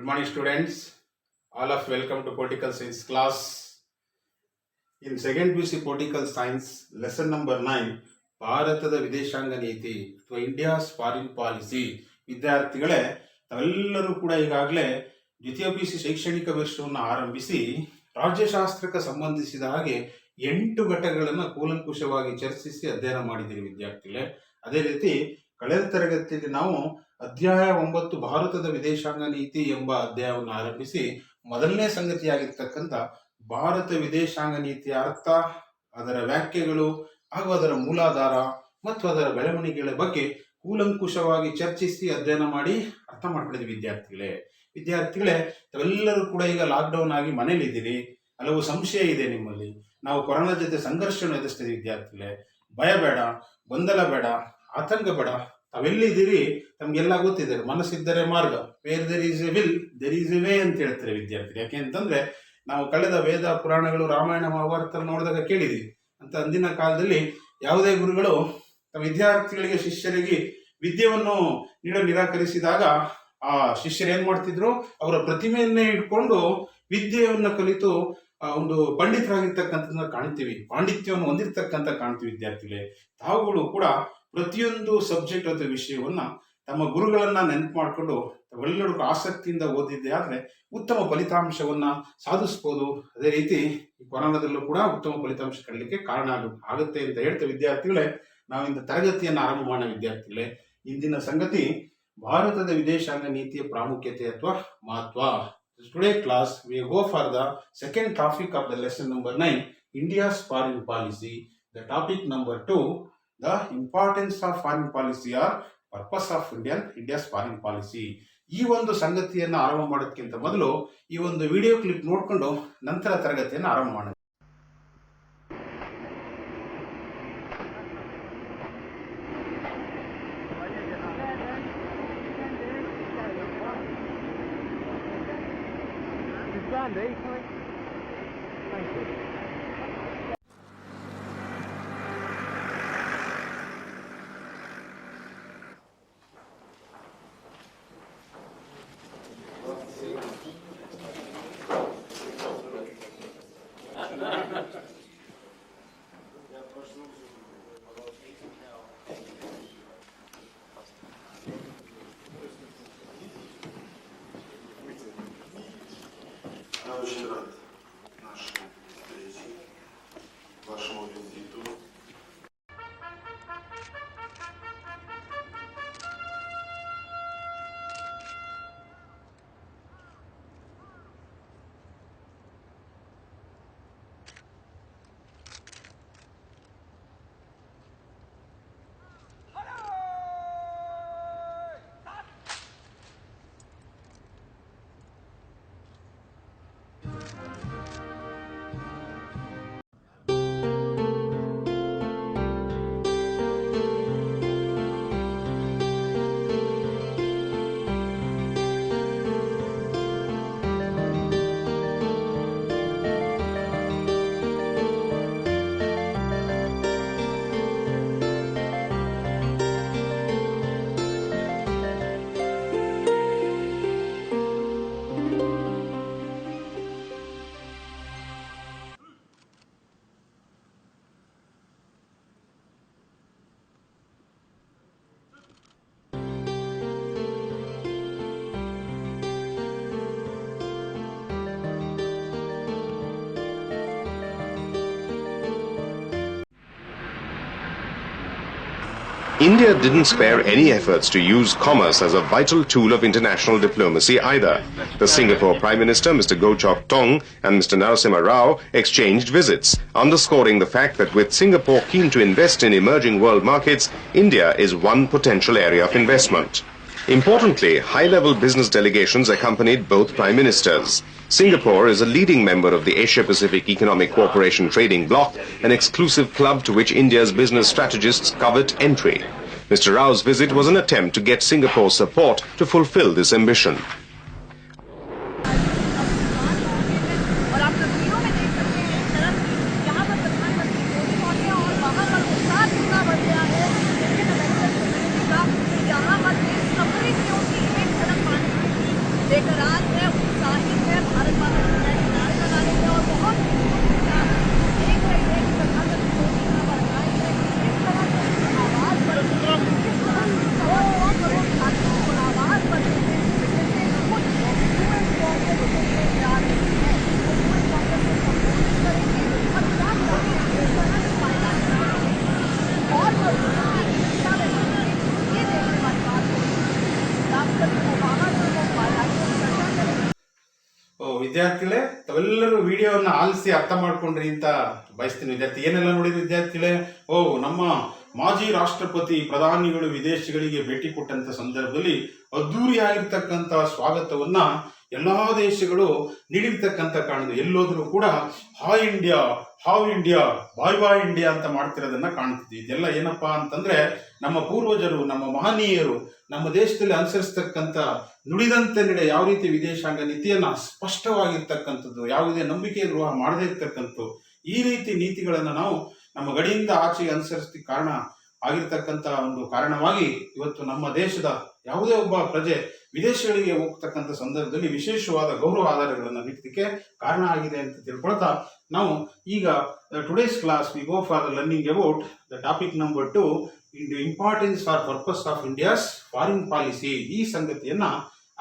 morning, students. All of welcome to Political Science class. In second BC Political Science, lesson number 9, ಭಾರತದ ವಿದೇಶಾಂಗ ನೀತಿ ಅಥವಾ India's foreign policy. ವಿದ್ಯಾರ್ಥಿಗಳೇ, ತಾವೆಲ್ಲರೂ ಕೂಡ ಈಗಾಗಲೇ ದ್ವಿತೀಯ ಪಿಸಿ ಶೈಕ್ಷಣಿಕ ವರ್ಷವನ್ನು ಆರಂಭಿಸಿ ರಾಜ್ಯಶಾಸ್ತ್ರಕ್ಕೆ ಸಂಬಂಧಿಸಿದ ಹಾಗೆ 8 ಘಟಕಗಳನ್ನು ಕೂಲಂಕುಷವಾಗಿ ಚರ್ಚಿಸಿ ಅಧ್ಯಯನ ಮಾಡಿದ್ದೀರಿ ವಿದ್ಯಾರ್ಥಿಗಳೇ. ಅದೇ ರೀತಿ ಕಳೆದ ತರಗತಿಯಲ್ಲಿ ನಾವು ಅಧ್ಯಾಯ 9 ಭಾರತದ ವಿದೇಶಾಂಗ ನೀತಿ ಎಂಬ ಅಧ್ಯಾಯವನ್ನು ಆರಂಭಿಸಿ ಮೊದಲನೇ ಸಂಗತಿಯಾಗಿರ್ತಕ್ಕಂಥ ಭಾರತ ವಿದೇಶಾಂಗ ನೀತಿಯ ಅರ್ಥ, ಅದರ ವ್ಯಾಖ್ಯೆಗಳು ಹಾಗೂ ಅದರ ಮೂಲಾಧಾರ ಮತ್ತು ಅದರ ಬೆಳವಣಿಗೆಗಳ ಬಗ್ಗೆ ಕೂಲಂಕುಷವಾಗಿ ಚರ್ಚಿಸಿ ಅಧ್ಯಯನ ಮಾಡಿ ಅರ್ಥ ಮಾಡ್ಕೊಂಡಿದ್ವಿ ವಿದ್ಯಾರ್ಥಿಗಳೇ. ತಾವೆಲ್ಲರೂ ಕೂಡ ಈಗ ಲಾಕ್ಡೌನ್ ಆಗಿ ಮನೇಲಿದ್ದೀರಿ. ಹಲವು ಸಂಶಯ ಇದೆ ನಿಮ್ಮಲ್ಲಿ. ನಾವು ಕೊರೋನಾ ಜೊತೆ ಸಂಘರ್ಷವನ್ನು ಎದುರಿಸ್ತಿದ್ದೀವಿ ವಿದ್ಯಾರ್ಥಿಗಳೇ. ಭಯ ಬೇಡ, ಗೊಂದಲ ಬೇಡ, ಆತಂಕ ಬೇಡ. ತಾವೆಲ್ಲಿದ್ದೀರಿ ತಮ್ಗೆಲ್ಲ ಗೊತ್ತಿದೆ. ಮನಸ್ಸಿದ್ದರೆ ಮಾರ್ಗ, where there is a will there is a way ಅಂತ ಹೇಳ್ತಾರೆ ವಿದ್ಯಾರ್ಥಿ. ಯಾಕೆಂತಂದ್ರೆ ನಾವು ಕಳೆದ ವೇದ ಪುರಾಣಗಳು, ರಾಮಾಯಣ, ಮಹಾಭಾರತ ನೋಡಿದಾಗ ಕೇಳಿದ್ವಿ ಅಂತ. ಅಂದಿನ ಕಾಲದಲ್ಲಿ ಯಾವುದೇ ಗುರುಗಳು ತಮ್ಮ ವಿದ್ಯಾರ್ಥಿಗಳಿಗೆ, ಶಿಷ್ಯರಿಗೆ ವಿದ್ಯೆಯನ್ನು ನೀಡಲು ನಿರಾಕರಿಸಿದಾಗ ಆ ಶಿಷ್ಯರು ಏನ್ ಮಾಡ್ತಿದ್ರು, ಅವರ ಪ್ರತಿಮೆಯನ್ನೇ ಇಟ್ಕೊಂಡು ವಿದ್ಯೆಯನ್ನು ಕಲಿತು ಒಂದು ಪಂಡಿತರಾಗಿರ್ತಕ್ಕಂಥದ್ದನ್ನ ಕಾಣ್ತೀವಿ, ಪಾಂಡಿತ್ಯವನ್ನು ಹೊಂದಿರ್ತಕ್ಕಂಥ ಕಾಣ್ತೀವಿ ವಿದ್ಯಾರ್ಥಿಗಳೇ. ತಾವುಗಳು ಕೂಡ ಪ್ರತಿಯೊಂದು ಸಬ್ಜೆಕ್ಟ್ ಅಥವಾ ವಿಷಯವನ್ನ ತಮ್ಮ ಗುರುಗಳನ್ನ ನೆನಪು ಮಾಡಿಕೊಂಡು ತಾವೆಲ್ಲರೂ ಆಸಕ್ತಿಯಿಂದ ಓದಿದ್ದೆ ಆದ್ರೆ ಉತ್ತಮ ಫಲಿತಾಂಶವನ್ನ ಸಾಧಿಸಬಹುದು. ಅದೇ ರೀತಿ ಈ ಕೊರೋನಾದಲ್ಲೂ ಕೂಡ ಉತ್ತಮ ಫಲಿತಾಂಶ ಕಳಲಿಕ್ಕೆ ಕಾರಣ ಆಗುತ್ತೆ ಅಂತ ಹೇಳ್ತೇವೆ ವಿದ್ಯಾರ್ಥಿಗಳೇ. ನಾವು ಇಂದು ತರಗತಿಯನ್ನು ಆರಂಭ ಮಾಡೋಣ ವಿದ್ಯಾರ್ಥಿಗಳೇ. ಇಂದಿನ ಸಂಗತಿ ಭಾರತದ ವಿದೇಶಾಂಗ ನೀತಿಯ ಪ್ರಾಮುಖ್ಯತೆ ಅಥವಾ ಮಹತ್ವ. Today class we go for the second topic of the lesson number 9, India's foreign policy. The topic number 2, the importance of foreign policy or purpose of India's foreign policy. ಈ ಒಂದು ಸಂಗತಿಯನ್ನು ಆರಂಭ ಮಾಡೋದಕ್ಕಿಂತ ಮೊದಲು ಈ ಒಂದು ವಿಡಿಯೋ ಕ್ಲಿಪ್ ನೋಡಿಕೊಂಡು ನಂತರ ತರಗತಿಯನ್ನು ಆರಂಭ ಮಾಡೋಣ. Я очень рад нашему встрече, вашему визиту. India didn't spare any efforts to use commerce as a vital tool of international diplomacy either. The Singapore Prime Minister, Mr. Goh Chok Tong, and Mr. Narasimha Rao exchanged visits, underscoring the fact that with Singapore keen to invest in emerging world markets, India is one potential area of investment. Importantly, high-level business delegations accompanied both Prime Ministers. Singapore is a leading member of the Asia-Pacific Economic Cooperation Trading Bloc, an exclusive club to which India's business strategists covet entry. Mr. Rao's visit was an attempt to get Singapore's support to fulfill this ambition. लेकर आज है ವಿದ್ಯಾರ್ಥಿಗಳೇ, ತಾವೆಲ್ಲರೂ ವಿಡಿಯೋವನ್ನ ಆಲಿಸಿ ಅರ್ಥ ಮಾಡ್ಕೊಂಡ್ರಿ ಅಂತ ಬಯಸ್ತೀನಿ. ವಿದ್ಯಾರ್ಥಿ ಏನೆಲ್ಲ ನೋಡಿದ್ರಿ ವಿದ್ಯಾರ್ಥಿಗಳೇ? ನಮ್ಮ ಮಾಜಿ ರಾಷ್ಟ್ರಪತಿ ಪ್ರಧಾನಿಗಳು ವಿದೇಶಗಳಿಗೆ ಭೇಟಿ ಕೊಟ್ಟಂತ ಸಂದರ್ಭದಲ್ಲಿ ಅದ್ದೂರಿಯಾಗಿರ್ತಕ್ಕಂಥ ಸ್ವಾಗತವನ್ನ ಎಲ್ಲಾ ದೇಶಗಳು ನೀಡಿರ್ತಕ್ಕಂಥ ಕಾಣುದು. ಎಲ್ಲೋದ್ರೂ ಕೂಡ ಹಾಯ್ ಇಂಡಿಯಾ, ಹಾವ್ ಇಂಡಿಯಾ, ಬಾಯ್ ಬಾಯ್ ಇಂಡಿಯಾ ಅಂತ ಮಾಡ್ತಿರೋದನ್ನ ಕಾಣ್ತಿದ್ವಿ. ಇದೆಲ್ಲ ಏನಪ್ಪಾ ಅಂತಂದ್ರೆ ನಮ್ಮ ಪೂರ್ವಜರು, ನಮ್ಮ ಮಹನೀಯರು ನಮ್ಮ ದೇಶದಲ್ಲಿ ಅನುಸರಿಸ್ತಕ್ಕಂಥ ನುಡಿದಂತೆ ನಡೆ ಯಾವ ರೀತಿ ವಿದೇಶಾಂಗ ನೀತಿಯನ್ನ ಸ್ಪಷ್ಟವಾಗಿರ್ತಕ್ಕಂಥದ್ದು, ಯಾವುದೇ ನಂಬಿಕೆ ದ್ರೋಹ ಮಾಡದೇ ಇರ್ತಕ್ಕಂಥದ್ದು, ಈ ರೀತಿ ನೀತಿಗಳನ್ನ ನಾವು ನಮ್ಮ ಗಡಿಯಿಂದ ಆಚೆಗೆ ಅನುಸರಿಸಲಿಕ್ಕೆ ಕಾರಣ ಆಗಿರ್ತಕ್ಕಂಥ ಒಂದು ಕಾರಣವಾಗಿ ಇವತ್ತು ನಮ್ಮ ದೇಶದ ಯಾವುದೇ ಒಬ್ಬ ಪ್ರಜೆ ವಿದೇಶಗಳಿಗೆ ಹೋಗ್ತಕ್ಕಂಥ ಸಂದರ್ಭದಲ್ಲಿ ವಿಶೇಷವಾದ ಗೌರವ ಆಧಾರಗಳನ್ನು ನೀಡಲಿಕ್ಕೆ ಕಾರಣ ಆಗಿದೆ ಅಂತ ತಿಳ್ಕೊಳ್ತಾ ನಾವು ಈಗ today's class we go for learning about the topic number 2, importance for purpose of India's foreign policy. ಈ ಸಂಗತಿಯನ್ನ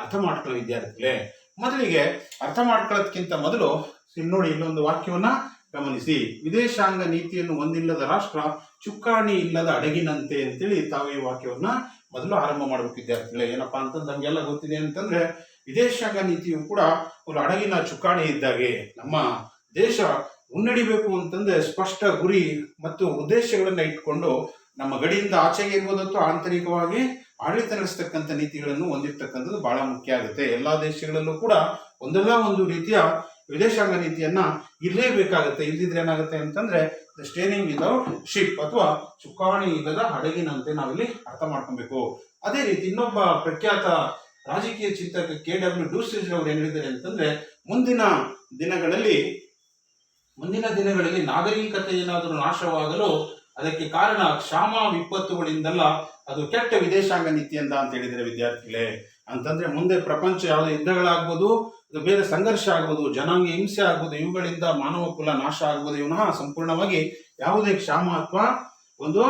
ಅರ್ಥ ಮಾಡ್ಕೊಳ್ಳೋ ವಿದ್ಯಾರ್ಥಿಗಳೇ, ಮೊದಲಿಗೆ ಅರ್ಥ ಮಾಡ್ಕೊಳ್ಳೋದಕ್ಕಿಂತ ಮೊದಲು ಇಲ್ಲಿ ನೋಡಿ, ಇಲ್ಲೊಂದು ವಾಕ್ಯವನ್ನ ಗಮನಿಸಿ. ವಿದೇಶಾಂಗ ನೀತಿಯನ್ನು ಹೊಂದಿಲ್ಲದ ರಾಷ್ಟ್ರ ಚುಕ್ಕಾಣಿ ಇಲ್ಲದ ಅಡಗಿನಂತೆ ಅಂತೇಳಿ ತಾವು ಈ ವಾಕ್ಯವನ್ನ ಮೊದಲು ಆರಂಭ ಮಾಡಬೇಕು ವಿದ್ಯಾರ್ಥಿಗಳೇ. ಏನಪ್ಪಾ ಅಂತಂದ್ರೆ ನಮ್ಗೆಲ್ಲ ಗೊತ್ತಿದೆ ಅಂತಂದ್ರೆ ವಿದೇಶಾಂಗ ನೀತಿಯು ಕೂಡ ಒಂದು ಹಡಗಿನ ಚುಕ್ಕಾಣಿ ಇದ್ದಾಗೆ. ನಮ್ಮ ದೇಶ ಮುನ್ನಡಿಬೇಕು ಅಂತಂದ್ರೆ ಸ್ಪಷ್ಟ ಗುರಿ ಮತ್ತು ಉದ್ದೇಶಗಳನ್ನ ಇಟ್ಕೊಂಡು ನಮ್ಮ ಗಡಿಯಿಂದ ಆಚೆಗೆ ಇರ್ಬೋದು ಅಥವಾ ಆಂತರಿಕವಾಗಿ ಆಡಳಿತ ನಡೆಸ್ತಕ್ಕಂಥ ನೀತಿಗಳನ್ನು ಹೊಂದಿರತಕ್ಕಂಥದ್ದು ಬಹಳ ಮುಖ್ಯ ಆಗುತ್ತೆ. ಎಲ್ಲಾ ದೇಶಗಳಲ್ಲೂ ಕೂಡ ಒಂದಲ್ಲ ಒಂದು ರೀತಿಯ ವಿದೇಶಾಂಗ ನೀತಿಯನ್ನ ಇರಲೇಬೇಕಾಗುತ್ತೆ. ಇಲ್ದಿದ್ರೆ ಏನಾಗುತ್ತೆ ಅಂತಂದ್ರೆ ದ ಸ್ಟೇನಿಂಗ್ ವಿದೌಟ್ ಶಿಪ್ ಅಥವಾ ಚುಕ್ಕಾಣಿ ಇಲ್ಲದ ಹಡಗಿನಂತೆ ನಾವಿಲ್ಲಿ ಅರ್ಥ ಮಾಡ್ಕೊಬೇಕು. ಅದೇ ರೀತಿ ಇನ್ನೊಬ್ಬ ಪ್ರಖ್ಯಾತ ರಾಜಕೀಯ ಚಿಂತಕ KW ಡೂಸೇಜ್ ಅವರು ಏನ್ ಹೇಳಿದ್ದಾರೆ ಅಂತಂದ್ರೆ ಮುಂದಿನ ದಿನಗಳಲ್ಲಿ ನಾಗರಿಕತೆ ಏನಾದರೂ ನಾಶವಾಗಲು ಅದಕ್ಕೆ ಕಾರಣ ಕ್ಷಾಮ ವಿಪತ್ತುಗಳಿಂದಲ್ಲ, ಅದು ಕೆಟ್ಟ ವಿದೇಶಾಂಗ ನೀತಿಯಿಂದ ಅಂತ ಹೇಳಿದರೆ ವಿದ್ಯಾರ್ಥಿಗಳೇ. ಅಂತಂದ್ರೆ ಮುಂದೆ ಪ್ರಪಂಚ ಯಾವುದೇ ಯುದ್ಧಗಳಾಗ್ಬೋದು, ಅದು ಬೇರೆ ಸಂಘರ್ಷ ಆಗ್ಬೋದು, ಜನಾಂಗ ಹಿಂಸೆ ಆಗ್ಬೋದು, ಇವುಗಳಿಂದ ಮಾನವ ಕುಲ ನಾಶ ಆಗ್ಬೋದು. ಇವನ ಸಂಪೂರ್ಣವಾಗಿ ಯಾವುದೇ ಕ್ಷಾಮ ಅಥವಾ ಒಂದು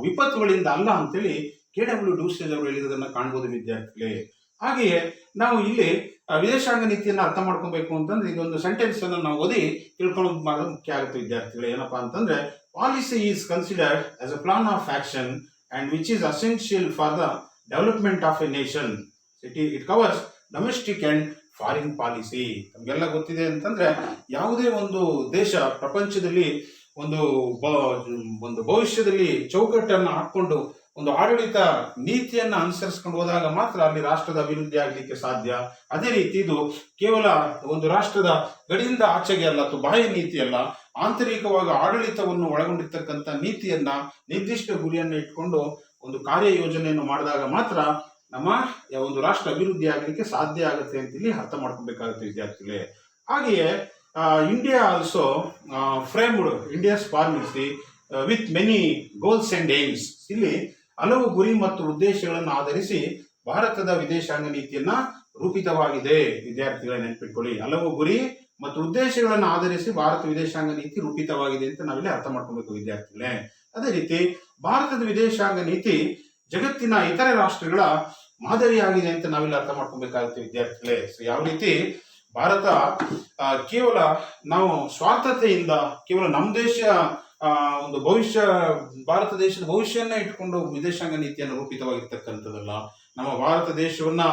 ವಿಪತ್ತುಗಳಿಂದ ಅಲ್ಲ ಅಂತೇಳಿ KW ಡೂಸೇಜ್ ಅವರು ಹೇಳಿರೋದನ್ನ ಕಾಣ್ಬೋದು ವಿದ್ಯಾರ್ಥಿಗಳೇ. ಹಾಗೆಯೇ ನಾವು ಇಲ್ಲಿ ವಿದೇಶಾಂಗ ನೀತಿಯನ್ನ ಅರ್ಥ ಮಾಡ್ಕೊಬೇಕು ಅಂತಂದ್ರೆ ಇದೊಂದು ಸೆಂಟೆನ್ಸ್ ಅನ್ನು ನಾವು ಓದಿ ತಿಳ್ಕೊಳ್ಳೋದು ಮಾಡೋದು ಮುಖ್ಯ ಆಗುತ್ತೆ ವಿದ್ಯಾರ್ಥಿಗಳೇ. ಏನಪ್ಪಾ ಅಂತಂದ್ರೆ policy is considered as a plan of action and which is essential for the development of A nation. It covers domestic and foreign policy. ನಮಗೆಲ್ಲ ಗೊತ್ತಿದೆ ಅಂತಂದ್ರೆ ಯಾವುದೇ ಒಂದು ದೇಶ ಪ್ರಪಂಚದಲ್ಲಿ ಒಂದು ಭವಿಷ್ಯದಲ್ಲಿ ಚೌಕಟ್ಟನ್ನು ಹಾಕೊಂಡು ಒಂದು ಆಡಳಿತ ನೀತಿಯನ್ನ ಅನುಸರಿಸಿಕೊಂಡು ಹೋದಾಗ ಮಾತ್ರ ಅಲ್ಲಿ ರಾಷ್ಟ್ರದ ಅಭಿವೃದ್ಧಿ ಆಗಲಿಕ್ಕೆ ಸಾಧ್ಯ. ಅದೇ ರೀತಿ ಇದು ಕೇವಲ ಒಂದು ರಾಷ್ಟ್ರದ ಗಡಿಯಿಂದ ಆಚೆಗೆ ಅಲ್ಲ ಅಥವಾ ಬಾಹ್ಯ ನೀತಿ ಅಲ್ಲ, ಆಂತರಿಕವಾಗಿ ಆಡಳಿತವನ್ನು ಒಳಗೊಂಡಿರ್ತಕ್ಕಂಥ ನೀತಿಯನ್ನ ನಿರ್ದಿಷ್ಟ ಗುರಿಯನ್ನು ಇಟ್ಕೊಂಡು ಒಂದು ಕಾರ್ಯ ಯೋಜನೆಯನ್ನು ಮಾಡಿದಾಗ ಮಾತ್ರ ನಮ್ಮ ಒಂದು ರಾಷ್ಟ್ರ ಅಭಿವೃದ್ಧಿ ಆಗಲಿಕ್ಕೆ ಸಾಧ್ಯ ಆಗುತ್ತೆ ಅಂತ ಇಲ್ಲಿ ಅರ್ಥ ಮಾಡ್ಕೊಬೇಕಾಗುತ್ತೆ ವಿದ್ಯಾರ್ಥಿಗಳೇ. ಹಾಗೆಯೇ India also framed India's policy with many goals and aims. ಇಲ್ಲಿ ಹಲವು ಗುರಿ ಮತ್ತು ಉದ್ದೇಶಗಳನ್ನು ಆಧರಿಸಿ ಭಾರತದ ವಿದೇಶಾಂಗ ನೀತಿಯನ್ನ ರೂಪಿತವಾಗಿದೆ. ವಿದ್ಯಾರ್ಥಿಗಳ ನೆನಪಿಟ್ಕೊಳ್ಳಿ, ಹಲವು ಗುರಿ ಮತ್ತು ಉದ್ದೇಶಗಳನ್ನು ಆಧರಿಸಿ ಭಾರತ ವಿದೇಶಾಂಗ ನೀತಿ ರೂಪಿತವಾಗಿದೆ ಅಂತ ನಾವಿಲ್ಲಿ ಅರ್ಥ ಮಾಡ್ಕೊಬೇಕು ವಿದ್ಯಾರ್ಥಿಗಳೇ. ಅದೇ ರೀತಿ ಭಾರತದ ವಿದೇಶಾಂಗ ನೀತಿ ಜಗತ್ತಿನ ಇತರೆ ರಾಷ್ಟ್ರಗಳ ಮಾದರಿಯಾಗಿದೆ ಅಂತ ನಾವಿಲ್ಲಿ ಅರ್ಥ ಮಾಡ್ಕೊಬೇಕಾಗುತ್ತೆ ವಿದ್ಯಾರ್ಥಿಗಳೇ. ಸೊ ಯಾವ ರೀತಿ ಭಾರತ ಕೇವಲ ನಾವು ಸ್ವಾರ್ಥತೆಯಿಂದ ಕೇವಲ ನಮ್ಮ ದೇಶ ಒಂದು ಭವಿಷ್ಯ, ಭಾರತ ದೇಶದ ಭವಿಷ್ಯವನ್ನ ಇಟ್ಕೊಂಡು ವಿದೇಶಾಂಗ ನೀತಿಯನ್ನು ರೂಪಿತವಾಗಿರ್ತಕ್ಕಂಥದ್ದಲ್ಲ. ನಮ್ಮ ಭಾರತ ದೇಶವನ್ನ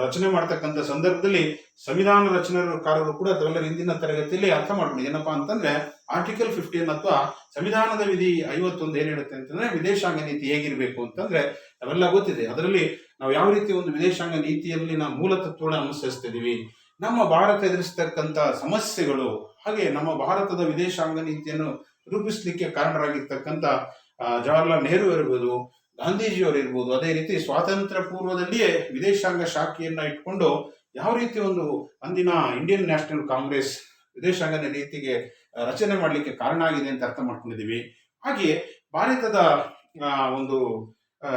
ರಚನೆ ಮಾಡ್ತಕ್ಕಂಥ ಸಂದರ್ಭದಲ್ಲಿ ಸಂವಿಧಾನ ರಚನೆಕಾರರು ಕೂಡ ಅದೆಲ್ಲರ ಹಿಂದಿನ ತರಗತಿಯಲ್ಲಿ ಅರ್ಥ ಮಾಡ್ಕೊಂಡು ಏನಪ್ಪಾ ಅಂತಂದ್ರೆ ಆರ್ಟಿಕಲ್ 15 ಅಥವಾ ಸಂವಿಧಾನದ ವಿಧಿ 51 ಏನ್ ಹೇಳುತ್ತೆ ಅಂತಂದ್ರೆ ವಿದೇಶಾಂಗ ನೀತಿ ಹೇಗಿರ್ಬೇಕು ಅಂತಂದ್ರೆ ನಾವೆಲ್ಲ ಗೊತ್ತಿದೆ. ಅದರಲ್ಲಿ ನಾವು ಯಾವ ರೀತಿ ಒಂದು ವಿದೇಶಾಂಗ ನೀತಿಯಲ್ಲಿ ನಾವು ಮೂಲ ತತ್ವಗಳನ್ನ ಅನುಸರಿಸ್ತಿದೀವಿ, ನಮ್ಮ ಭಾರತ ಎದುರಿಸತಕ್ಕಂಥ ಸಮಸ್ಯೆಗಳು, ಹಾಗೆ ನಮ್ಮ ಭಾರತದ ವಿದೇಶಾಂಗ ನೀತಿಯನ್ನು ರೂಪಿಸಲಿಕ್ಕೆ ಕಾರಣರಾಗಿರ್ತಕ್ಕಂಥ ಜವಾಹರ್ಲಾಲ್ ನೆಹರು ಇರ್ಬೋದು, ಗಾಂಧೀಜಿಯವರು ಇರ್ಬೋದು, ಅದೇ ರೀತಿ ಸ್ವಾತಂತ್ರ್ಯ ಪೂರ್ವದಲ್ಲಿಯೇ ವಿದೇಶಾಂಗ ಶಾಖೆಯನ್ನ ಇಟ್ಕೊಂಡು ಯಾವ ರೀತಿ ಒಂದು ಅಂದಿನ ಇಂಡಿಯನ್ ನ್ಯಾಷನಲ್ ಕಾಂಗ್ರೆಸ್ ವಿದೇಶಾಂಗ ನೀತಿಗೆ ರಚನೆ ಮಾಡಲಿಕ್ಕೆ ಕಾರಣ ಆಗಿದೆ ಅಂತ ಅರ್ಥ ಮಾಡ್ಕೊಂಡಿದೀವಿ. ಹಾಗೆಯೇ ಭಾರತದ ಒಂದು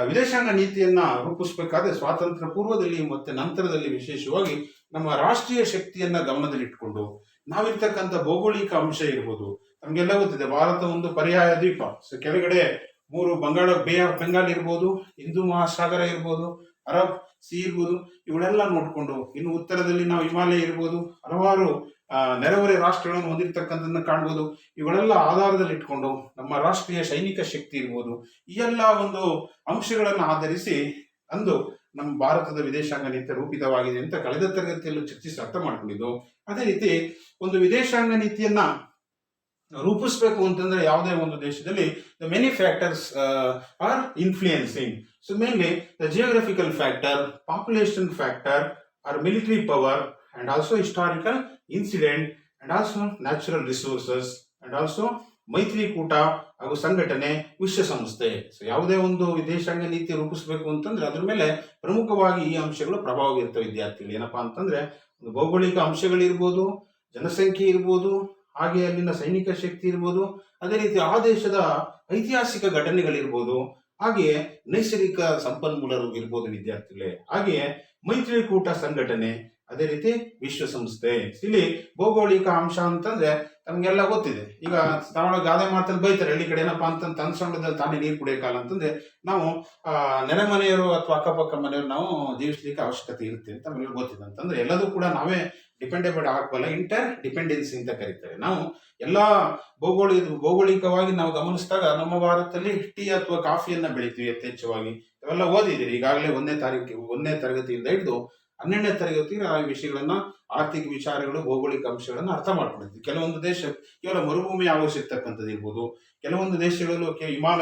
ವಿದೇಶಾಂಗ ನೀತಿಯನ್ನ ರೂಪಿಸಬೇಕಾದ್ರೆ ಸ್ವಾತಂತ್ರ್ಯ ಪೂರ್ವದಲ್ಲಿ ಮತ್ತೆ ನಂತರದಲ್ಲಿ ವಿಶೇಷವಾಗಿ ನಮ್ಮ ರಾಷ್ಟ್ರೀಯ ಶಕ್ತಿಯನ್ನ ಗಮನದಲ್ಲಿಟ್ಕೊಂಡು ನಾವಿರ್ತಕ್ಕಂಥ ಭೌಗೋಳಿಕ ಅಂಶ ಇರ್ಬೋದು. ನಮ್ಗೆಲ್ಲ ಗೊತ್ತಿದೆ ಭಾರತ ಒಂದು ಪರ್ಯಾಯ ದ್ವೀಪ. ಸೊ ಕೆಳಗಡೆ 3 ಬೇ ಆಫ್ ಬೆಂಗಾಲ್ ಇರ್ಬೋದು, ಹಿಂದೂ ಮಹಾಸಾಗರ ಇರ್ಬೋದು, ಅರಬ್ ಸಿ ಇರ್ಬೋದು, ಇವುಗಳೆಲ್ಲ ನೋಡ್ಕೊಂಡು ಇನ್ನು ಉತ್ತರದಲ್ಲಿ ನಾವು ಹಿಮಾಲಯ ಇರ್ಬೋದು, ಹಲವಾರು ನೆರೆಹೊರೆ ರಾಷ್ಟ್ರಗಳನ್ನು ಹೊಂದಿರತಕ್ಕಂಥದ್ದನ್ನ ಕಾಣ್ಬೋದು. ಇವುಗಳೆಲ್ಲ ಆಧಾರದಲ್ಲಿ ಇಟ್ಕೊಂಡು ನಮ್ಮ ರಾಷ್ಟ್ರೀಯ ಸೈನಿಕ ಶಕ್ತಿ ಇರ್ಬೋದು, ಈ ಎಲ್ಲ ಒಂದು ಅಂಶಗಳನ್ನು ಆಧರಿಸಿ ಅಂದು ನಮ್ಮ ಭಾರತದ ವಿದೇಶಾಂಗ ನೀತಿ ರೂಪಿತವಾಗಿದೆ ಅಂತ ಕಳೆದ ತರಗತಿಯಲ್ಲೂ ಚರ್ಚಿಸಿ ಅರ್ಥ ಮಾಡ್ಕೊಂಡಿದ್ದು. ಅದೇ ರೀತಿ ಒಂದು ವಿದೇಶಾಂಗ ನೀತಿಯನ್ನ ರೂಪಿಸಬೇಕು ಅಂತಂದ್ರೆ ಯಾವುದೇ ಒಂದು ದೇಶದಲ್ಲಿ the many factors are influencing. So mainly the geographical factor, population factor, or military power, and also historical incident, and also natural resources, and also ಮೈತ್ರಿಕೂಟ ಹಾಗೂ ಸಂಘಟನೆ, ವಿಶ್ವಸಂಸ್ಥೆ. ಸೊ ಯಾವುದೇ ಒಂದು ವಿದೇಶಾಂಗ ನೀತಿ ರೂಪಿಸಬೇಕು ಅಂತಂದ್ರೆ ಅದ್ರ ಮೇಲೆ ಪ್ರಮುಖವಾಗಿ ಈ ಅಂಶಗಳು ಪ್ರಭಾವ ಬೀರ್ತವೆ ವಿದ್ಯಾರ್ಥಿಗಳು. ಏನಪ್ಪಾ ಅಂತಂದ್ರೆ ಒಂದು ಭೌಗೋಳಿಕ ಅಂಶಗಳಿರ್ಬೋದು, ಜನಸಂಖ್ಯೆ ಇರ್ಬೋದು, ಹಾಗೆ ಅಲ್ಲಿನ ಸೈನಿಕ ಶಕ್ತಿ ಇರ್ಬೋದು, ಅದೇ ರೀತಿ ಆ ದೇಶದ ಐತಿಹಾಸಿಕ ಘಟನೆಗಳಿರ್ಬೋದು, ಹಾಗೆಯೇ ನೈಸರ್ಗಿಕ ಸಂಪನ್ಮೂಲರು ಇರ್ಬೋದು ವಿದ್ಯಾರ್ಥಿಗಳೇ. ಹಾಗೆಯೇ ಮೈತ್ರಿಕೂಟ ಸಂಘಟನೆ, ಅದೇ ರೀತಿ ವಿಶ್ವಸಂಸ್ಥೆ. ಇಲ್ಲಿ ಭೌಗೋಳಿಕ ಅಂಶ ಅಂತಂದ್ರೆ ನಮ್ಗೆಲ್ಲ ಗೊತ್ತಿದೆ. ಈಗ ನಾವೊಳಗೆ ಗಾದೆ ಮಾತಲ್ಲಿ ಬೈತಾರೆ, ಹಳ್ಳಿ ಕಡೆ ಏನಪ್ಪಾ ಅಂತ ತನ್ನ ಸಂಘದಲ್ಲಿ ತಾನೇ ನೀರು ಕುಡಿಯೋಕಾಲ ಅಂತಂದ್ರೆ ನಾವು ನೆರೆ ಮನೆಯವರು ಅಥವಾ ಅಕ್ಕಪಕ್ಕ ಮನೆಯವರು ನಾವು ಜೀವಿಸ್ಲಿಕ್ಕೆ ಅವಶ್ಯಕತೆ ಇರುತ್ತೆ ಅಂತ ನಮಗೆ ಗೊತ್ತಿದೆ. ಅಂತಂದ್ರೆ ಎಲ್ಲದೂ ಕೂಡ ನಾವೇ ಡಿಪೆಂಡೆಬಲ್ ಆಗಬಲ್ಲ, ಇಂಟರ್ ಡಿಪೆಂಡೆನ್ಸಿ ಅಂತ ಕರೀತಾರೆ. ನಾವು ಎಲ್ಲಾ ಭೌಗೋಳಿಕವಾಗಿ ನಾವು ಗಮನಿಸಿದಾಗ ನಮ್ಮ ಭಾರತದಲ್ಲಿ ಟೀ ಅಥವಾ ಕಾಫಿಯನ್ನ ಬೆಳಿತೀವಿ ಯಥೇಚ್ಛವಾಗಿ. ಇವೆಲ್ಲ ಓದಿದ್ದೀರಿ ಈಗಾಗಲೇ 1ನೇ ತರಗತಿಯಿಂದ ಹಿಡಿದು 12ನೇ ತರಗತಿಗೆ ಆ ವಿಷಯಗಳನ್ನ, ಆರ್ಥಿಕ ವಿಚಾರಗಳು, ಭೌಗೋಳಿಕ ಅಂಶಗಳನ್ನ ಅರ್ಥ ಮಾಡ್ಕೊಂಡಿದ್ವಿ. ಕೆಲವೊಂದು ದೇಶ ಕೇವಲ ಮರುಭೂಮಿ ಆವರಿಸಿರ್ತಕ್ಕಂಥದ್ದು ಇರ್ಬೋದು, ಕೆಲವೊಂದು ದೇಶಗಳಲ್ಲೂ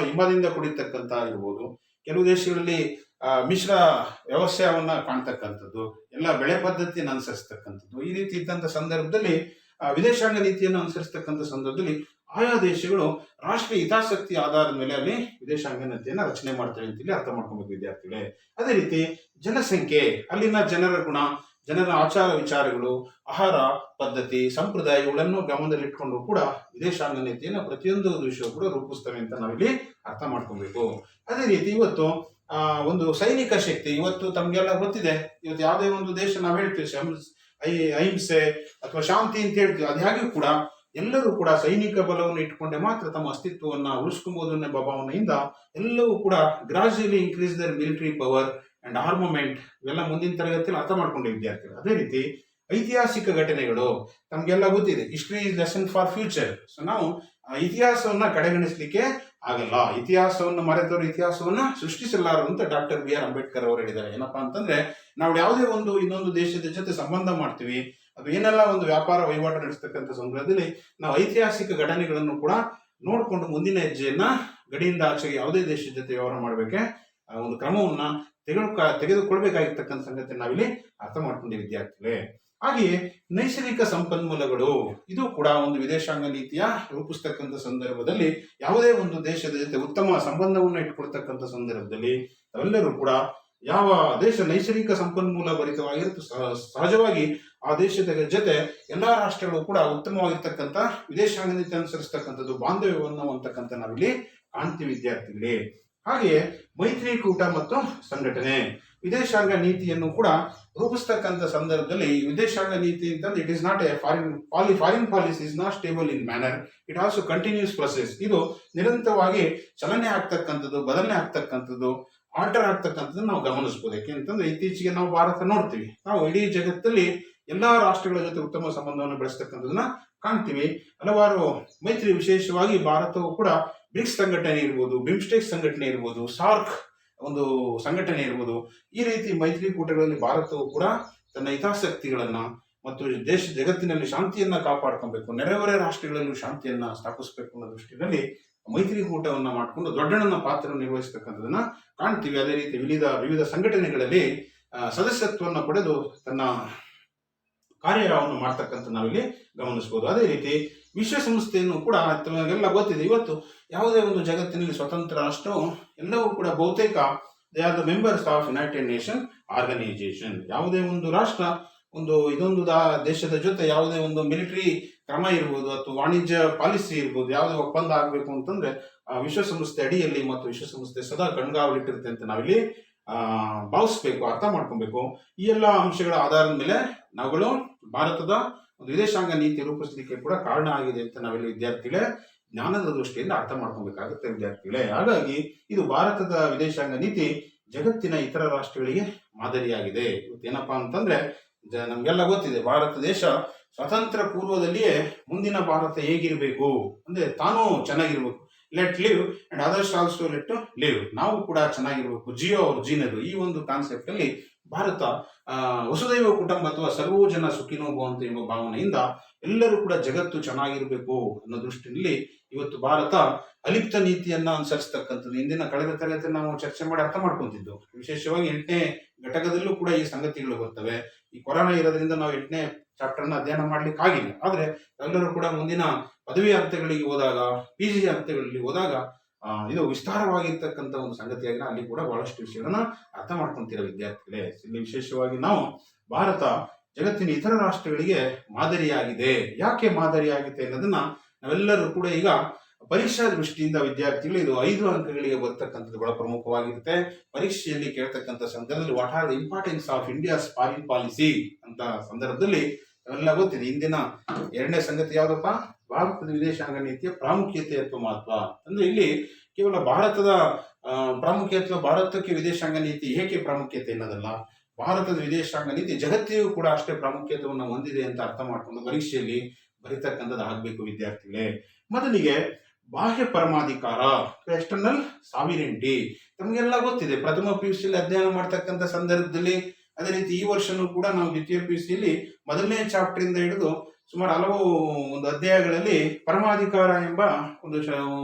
ಹಿಮದಿಂದ ಕುಡಿತಕ್ಕಂತ ಇರ್ಬೋದು, ಕೆಲವು ದೇಶಗಳಲ್ಲಿ ಮಿಶ್ರ ವ್ಯವಸಾಯವನ್ನ ಕಾಣ್ತಕ್ಕಂಥದ್ದು, ಎಲ್ಲ ಬೆಳೆ ಪದ್ಧತಿಯನ್ನು ಅನುಸರಿಸ್ತಕ್ಕಂಥದ್ದು. ಈ ರೀತಿ ಇದ್ದಂತ ಸಂದರ್ಭದಲ್ಲಿ ವಿದೇಶಾಂಗ ನೀತಿಯನ್ನು ಅನುಸರಿಸ್ತಕ್ಕಂಥ ಸಂದರ್ಭದಲ್ಲಿ ಆಯಾ ದೇಶಗಳು ರಾಷ್ಟ್ರೀಯ ಹಿತಾಸಕ್ತಿ ಆಧಾರದ ಮೇಲೆ ಅಲ್ಲಿ ವಿದೇಶಾಂಗ ನೀತಿಯನ್ನ ರಚನೆ ಮಾಡ್ತವೆ ಅಂತೇಳಿ ಅರ್ಥ ಮಾಡ್ಕೊಬೇಕು ವಿದ್ಯಾರ್ಥಿಗಳೇ. ಅದೇ ರೀತಿ ಜನಸಂಖ್ಯೆ, ಅಲ್ಲಿನ ಜನರ ಗುಣ, ಜನರ ಆಚಾರ ವಿಚಾರಗಳು, ಆಹಾರ ಪದ್ಧತಿ, ಸಂಪ್ರದಾಯಗಳನ್ನು ಗಮನದಲ್ಲಿಟ್ಕೊಂಡು ಕೂಡ ವಿದೇಶಾಂಗ ನೀತಿಯನ್ನು ಪ್ರತಿಯೊಂದು ದೇಶವು ಕೂಡ ರೂಪಿಸ್ತವೆ ಅಂತ ನಾವಿಲ್ಲಿ ಅರ್ಥ ಮಾಡ್ಕೊಬೇಕು. ಅದೇ ರೀತಿ ಇವತ್ತು ಒಂದು ಸೈನಿಕ ಶಕ್ತಿ, ಇವತ್ತು ತಮ್ಗೆಲ್ಲ ಗೊತ್ತಿದೆ, ಇವತ್ತು ಯಾವುದೇ ಒಂದು ದೇಶ ನಾವು ಹೇಳ್ತೀವಿ ಅಹಿಂಸೆ ಅಥವಾ ಶಾಂತಿ ಅಂತ ಹೇಳ್ತೀವಿ, ಅದ್ಯಾಗೂ ಕೂಡ ಎಲ್ಲರೂ ಕೂಡ ಸೈನಿಕ ಬಲವನ್ನು ಇಟ್ಕೊಂಡೆ ಮಾತ್ರ ತಮ್ಮ ಅಸ್ತಿತ್ವವನ್ನ ಉಳಿಸ್ಕೊಬಹುದು ಅನ್ನೋ ಭಾವನೆಯಿಂದ ಎಲ್ಲವೂ ಕೂಡ gradually increase their military power and armament. ಇವೆಲ್ಲ ಮುಂದಿನ ತರಗತಿಯಲ್ಲಿ ಅರ್ಥ ಮಾಡ್ಕೊಂಡೆ ವಿದ್ಯಾರ್ಥಿಗಳು. ಅದೇ ರೀತಿ ಐತಿಹಾಸಿಕ ಘಟನೆಗಳು ತಮ್ಗೆಲ್ಲ ಗೊತ್ತಿದೆ, history is lesson for future. So ನಾವು ಇತಿಹಾಸವನ್ನ ಕಡೆಗಣಿಸ್ಲಿಕ್ಕೆ ಆಗಲ್ಲ. ಇತಿಹಾಸವನ್ನು ಮರೆತವರು ಇತಿಹಾಸವನ್ನ ಸೃಷ್ಟಿಸಲಾರರು ಅಂತ ಡಾಕ್ಟರ್ BR ಅಂಬೇಡ್ಕರ್ ಅವರು ಹೇಳಿದ್ದಾರೆ. ಏನಪ್ಪಾ ಅಂತಂದ್ರೆ ನಾವು ಯಾವುದೇ ಒಂದು ಇನ್ನೊಂದು ದೇಶದ ಜೊತೆ ಸಂಬಂಧ ಮಾಡ್ತೀವಿ, ಅದು ಏನೆಲ್ಲ ಒಂದು ವ್ಯಾಪಾರ ವಹಿವಾಟು ನಡೆಸ್ತಕ್ಕಂಥ ಸಂದರ್ಭದಲ್ಲಿ ನಾವು ಐತಿಹಾಸಿಕ ಘಟನೆಗಳನ್ನು ಕೂಡ ನೋಡ್ಕೊಂಡು ಮುಂದಿನ ಹೆಜ್ಜೆಯನ್ನ ಗಡಿಯಿಂದ ಆಚೆಗೆ ಯಾವುದೇ ದೇಶದ ಜೊತೆ ವ್ಯವಹಾರ ಮಾಡ್ಬೇಕೆ ಒಂದು ಕ್ರಮವನ್ನ ತೆಗೆದುಕೊಳ್ಬೇಕಾಗಿರ್ತಕ್ಕಂಥ ಸಂಗತಿ ನಾವಿಲ್ಲಿ ಅರ್ಥ ಮಾಡ್ಕೊಂಡಿದ್ದೀವಿ ವಿದ್ಯಾರ್ಥಿಗಳೇ. ಹಾಗೆಯೇ ನೈಸರ್ಗಿಕ ಸಂಪನ್ಮೂಲಗಳು, ಇದು ಕೂಡ ಒಂದು ವಿದೇಶಾಂಗ ನೀತಿಯ ರೂಪಿಸ್ತಕ್ಕಂಥ ಸಂದರ್ಭದಲ್ಲಿ ಯಾವುದೇ ಒಂದು ದೇಶದ ಜೊತೆ ಉತ್ತಮ ಸಂಬಂಧವನ್ನು ಇಟ್ಕೊಳ್ತಕ್ಕಂಥ ಸಂದರ್ಭದಲ್ಲಿ ಅವೆಲ್ಲರೂ ಕೂಡ ಯಾವ ದೇಶ ನೈಸರ್ಗಿಕ ಸಂಪನ್ಮೂಲ ಭರಿತವಾಗಿರುತ್ತೆ ಸಹಜವಾಗಿ ಆ ದೇಶದ ಜೊತೆ ಎಲ್ಲಾ ರಾಷ್ಟ್ರಗಳು ಕೂಡ ಉತ್ತಮವಾಗಿರ್ತಕ್ಕಂಥ ವಿದೇಶಾಂಗ ನೀತಿ ಅನುಸರಿಸ್ತಕ್ಕಂಥದ್ದು ಬಾಂಧವ್ಯವನ್ನು ಅಂತಕ್ಕಂಥ ನಾವಿಲ್ಲಿ ಕಾಣ್ತೀವಿ ವಿದ್ಯಾರ್ಥಿಗಳೇ. ಹಾಗೆಯೇ ಮೈತ್ರಿಕೂಟ ಮತ್ತು ಸಂಘಟನೆ, ವಿದೇಶಾಂಗ ನೀತಿಯನ್ನು ಕೂಡ ರೂಪಿಸ್ತಕ್ಕಂಥ ಸಂದರ್ಭದಲ್ಲಿ ವಿದೇಶಾಂಗ ನೀತಿ ಅಂತಂದ್ರೆ it is not a foreign policy is not stable in manner, it also continuous process. ಇದು ನಿರಂತರವಾಗಿ ಚಲನೆ ಆಗ್ತಕ್ಕಂಥದ್ದು, ಬದಲನೆ ಆಗ್ತಕ್ಕಂಥದ್ದು, ಆಲ್ಟರ್ ಆಗ್ತಕ್ಕಂಥದ್ದು ನಾವು ಗಮನಿಸಬಹುದು. ಯಾಕೆಂತಂದ್ರೆ ಇತ್ತೀಚೆಗೆ ನಾವು ಭಾರತ ನೋಡ್ತೀವಿ, ನಾವು ಇಡೀ ಜಗತ್ತಲ್ಲಿ ಎಲ್ಲಾ ರಾಷ್ಟ್ರಗಳ ಜೊತೆ ಉತ್ತಮ ಸಂಬಂಧವನ್ನು ಬೆಳೆಸ್ತಕ್ಕಂಥದನ್ನ ಕಾಣ್ತೀವಿ. ಹಲವಾರು ಮೈತ್ರಿ, ವಿಶೇಷವಾಗಿ ಭಾರತವು ಕೂಡ ಬ್ರಿಕ್ಸ್ ಸಂಘಟನೆ ಇರ್ಬೋದು, ಬಿಮ್ಸ್ಟೆಕ್ ಸಂಘಟನೆ ಇರ್ಬೋದು, ಸಾರ್ಕ್ ಒಂದು ಸಂಘಟನೆ ಇರ್ಬೋದು, ಈ ರೀತಿ ಮೈತ್ರಿಕೂಟಗಳಲ್ಲಿ ಭಾರತವು ಕೂಡ ತನ್ನ ಹಿತಾಸಕ್ತಿಗಳನ್ನ ಮತ್ತು ಜಗತ್ತಿನಲ್ಲಿ ಶಾಂತಿಯನ್ನ ಕಾಪಾಡ್ಕೊಬೇಕು, ನೆರೆಹೊರೆ ರಾಷ್ಟ್ರಗಳಲ್ಲೂ ಶಾಂತಿಯನ್ನ ಸ್ಥಾಪಿಸಬೇಕು ಅನ್ನೋ ದೃಷ್ಟಿಯಲ್ಲಿ ಮೈತ್ರಿಕೂಟವನ್ನ ಮಾಡಿಕೊಂಡು ದೊಡ್ಡಣ್ಣನ ಪಾತ್ರ ನಿರ್ವಹಿಸತಕ್ಕಂಥದನ್ನ ಕಾಣ್ತೀವಿ. ಅದೇ ರೀತಿ ವಿವಿಧ ಸಂಘಟನೆಗಳಲ್ಲಿ ಸದಸ್ಯತ್ವವನ್ನು ಪಡೆದು ತನ್ನ ಕಾರ್ಯವನ್ನು ಮಾಡ್ತಕ್ಕಂಥ ನಾವಿಲ್ಲಿ ಗಮನಿಸಬಹುದು. ಅದೇ ರೀತಿ ವಿಶ್ವಸಂಸ್ಥೆಯನ್ನು ಕೂಡ ಎಲ್ಲ ಗೊತ್ತಿದೆ. ಇವತ್ತು ಯಾವುದೇ ಒಂದು ಜಗತ್ತಿನಲ್ಲಿ ಸ್ವತಂತ್ರ ರಾಷ್ಟ್ರ ಎಲ್ಲವೂ ಕೂಡ ಬಹುತೇಕ they are the members of United Nation Organization. ಯಾವುದೇ ಒಂದು ರಾಷ್ಟ್ರ ಇದೊಂದು ದೇಶದ ಜೊತೆ ಯಾವುದೇ ಒಂದು ಮಿಲಿಟರಿ ಕ್ರಮ ಇರ್ಬೋದು ಅಥವಾ ವಾಣಿಜ್ಯ ಪಾಲಿಸಿ ಇರ್ಬೋದು, ಯಾವುದೇ ಒಪ್ಪಂದ ಆಗಬೇಕು ಅಂತಂದ್ರೆ ವಿಶ್ವಸಂಸ್ಥೆ ಅಡಿಯಲ್ಲಿ ಮತ್ತು ವಿಶ್ವಸಂಸ್ಥೆ ಸದಾ ಕಣ್ಗಾವಲಿಟ್ಟಿರುತ್ತೆ ಅಂತ ನಾವಿಲ್ಲಿ ಭಾವಿಸ್ಬೇಕು, ಅರ್ಥ ಮಾಡ್ಕೊಬೇಕು. ಈ ಎಲ್ಲ ಅಂಶಗಳ ಆಧಾರದ ಮೇಲೆ ನಾವುಗಳು ಭಾರತದ ಒಂದು ವಿದೇಶಾಂಗ ನೀತಿ ರೂಪಿಸಲಿಕ್ಕೆ ಕೂಡ ಕಾರಣ ಆಗಿದೆ ಅಂತ ನಾವೆಲ್ಲ ವಿದ್ಯಾರ್ಥಿಗಳೇ ಜ್ಞಾನದ ದೃಷ್ಟಿಯಿಂದ ಅರ್ಥ ಮಾಡ್ಕೊಬೇಕಾಗುತ್ತೆ ವಿದ್ಯಾರ್ಥಿಗಳೇ. ಹಾಗಾಗಿ ಇದು ಭಾರತದ ವಿದೇಶಾಂಗ ನೀತಿ ಜಗತ್ತಿನ ಇತರ ರಾಷ್ಟ್ರಗಳಿಗೆ ಮಾದರಿಯಾಗಿದೆ. ಇವತ್ತೇನಪ್ಪಾ ಅಂತಂದ್ರೆ ನಮ್ಗೆಲ್ಲ ಗೊತ್ತಿದೆ, ಭಾರತ ದೇಶ ಸ್ವತಂತ್ರ ಪೂರ್ವದಲ್ಲಿಯೇ ಮುಂದಿನ ಭಾರತ ಹೇಗಿರ್ಬೇಕು ಅಂದ್ರೆ ತಾನೂ ಚೆನ್ನಾಗಿರ್ಬೇಕು, let live and others also let live. ನಾವು ಕೂಡ ಚೆನ್ನಾಗಿರ್ಬೇಕು, ಜಿಯೋ ಅವ್ರ ಜೀನರು. ಈ ಒಂದು ಕಾನ್ಸೆಪ್ಟ್ ಅಲ್ಲಿ ಭಾರತ ವಸುದೈವ ಕುಟುಂಬ ಅಥವಾ ಸರ್ವೋ ಜನ ಸುಖಿನೋ ಭವಂತು ಎಂಬ ಭಾವನೆಯಿಂದ ಎಲ್ಲರೂ ಕೂಡ ಜಗತ್ತು ಚೆನ್ನಾಗಿರ್ಬೇಕು ಅನ್ನೋ ದೃಷ್ಟಿಯಲ್ಲಿ ಇವತ್ತು ಭಾರತ ಅಲಿಪ್ತ ನೀತಿಯನ್ನ ಅನುಸರಿಸತಕ್ಕಂಥದ್ದು. ಇಂದಿನ ಕಳೆದ ತರಗತಿ ನಾವು ಚರ್ಚೆ ಮಾಡಿ ಅರ್ಥ ಮಾಡ್ಕೊಂತಿದ್ದು, ವಿಶೇಷವಾಗಿ 8ನೇ ಘಟಕದಲ್ಲೂ ಕೂಡ ಈ ಸಂಗತಿಗಳು ಬರ್ತವೆ. ಈ ಕೊರೋನಾ ಇರೋದ್ರಿಂದ ನಾವು 8ನೇ ಚಾಪ್ಟರ್ನ ಅಧ್ಯಯನ ಮಾಡ್ಲಿಕ್ಕೆ ಆಗಿಲ್ಲ. ಆದ್ರೆ ಎಲ್ಲರೂ ಕೂಡ ಮುಂದಿನ ಪದವಿ ಹಂತಗಳಿಗೆ ಹೋದಾಗ, PG ಹಂತಗಳಲ್ಲಿ ಹೋದಾಗ ಇದು ವಿಸ್ತಾರವಾಗಿರ್ತಕ್ಕಂಥ ಒಂದು ಸಂಗತಿಯಾಗಿ ಅಲ್ಲಿ ಕೂಡ ಬಹಳಷ್ಟು ವಿಷಯಗಳನ್ನ ಅರ್ಥ ಮಾಡ್ಕೊಂತೀರ ವಿದ್ಯಾರ್ಥಿಗಳೇ. ಇಲ್ಲಿ ವಿಶೇಷವಾಗಿ ನಾವು ಭಾರತ ಜಗತ್ತಿನ ಇತರ ರಾಷ್ಟ್ರಗಳಿಗೆ ಮಾದರಿಯಾಗಿದೆ. ಯಾಕೆ ಮಾದರಿಯಾಗಿದೆ ಅನ್ನೋದನ್ನ ನಾವೆಲ್ಲರೂ ಕೂಡ ಈಗ ಪರೀಕ್ಷಾ ದೃಷ್ಟಿಯಿಂದ ವಿದ್ಯಾರ್ಥಿಗಳು, ಇದು 5 ಅಂಕಗಳಿಗೆ ಬರ್ತಕ್ಕಂಥದ್ದು ಬಹಳ ಪ್ರಮುಖವಾಗಿರುತ್ತೆ. ಪರೀಕ್ಷೆಯಲ್ಲಿ ಕೇಳ್ತಕ್ಕಂಥ ಸಂದರ್ಭದಲ್ಲಿ what are the importance of India's foreign policy ಅಂತ ಸಂದರ್ಭದಲ್ಲಿ ಎಲ್ಲ ಗೊತ್ತಿದೆ. ಇಂದಿನ 2ನೇ ಸಂಗತಿ ಯಾವ್ದಪ್ಪ? ಭಾರತದ ವಿದೇಶಾಂಗ ನೀತಿಯ ಪ್ರಾಮುಖ್ಯತೆ ಅಥವಾ ಮಹತ್ವ. ಅಂದ್ರೆ ಇಲ್ಲಿ ಕೇವಲ ಭಾರತದ ಪ್ರಾಮುಖ್ಯತೆ ಅಥವಾ ಭಾರತಕ್ಕೆ ವಿದೇಶಾಂಗ ನೀತಿ ಏಕೆ ಪ್ರಾಮುಖ್ಯತೆ ಅನ್ನೋದಲ್ಲ, ಭಾರತದ ವಿದೇಶಾಂಗ ನೀತಿ ಜಗತ್ತಿಗೂ ಕೂಡ ಅಷ್ಟೇ ಪ್ರಾಮುಖ್ಯತೆಯನ್ನು ಹೊಂದಿದೆ ಅಂತ ಅರ್ಥ ಮಾಡ್ಕೊಂಡು ಪರೀಕ್ಷೆಯಲ್ಲಿ ಬರೀತಕ್ಕಂಥದ್ದು ಆಗ್ಬೇಕು ವಿದ್ಯಾರ್ಥಿಗಳೇ. ಮೊದಲಿಗೆ ಬಾಹ್ಯ ಪರಮಾಧಿಕಾರ, ಎಕ್ಸ್ಟರ್ನಲ್ ಸಾವಿರೆಂಟಿ. ತಮಗೆಲ್ಲ ಗೊತ್ತಿದೆ, ಪ್ರಥಮ PUC ಅಧ್ಯಯನ ಮಾಡ್ತಕ್ಕಂಥ ಸಂದರ್ಭದಲ್ಲಿ, ಅದೇ ರೀತಿ ಈ ವರ್ಷನೂ ಕೂಡ ನಾವು ದ್ವಿತೀಯ PUC ಮೊದಲನೇ ಚಾಪ್ಟರ್ ಇಂದ ಹಿಡಿದು ಸುಮಾರು ಹಲವು ಒಂದು ಅಧ್ಯಾಯಗಳಲ್ಲಿ ಪರಮಾಧಿಕಾರ ಎಂಬ ಒಂದು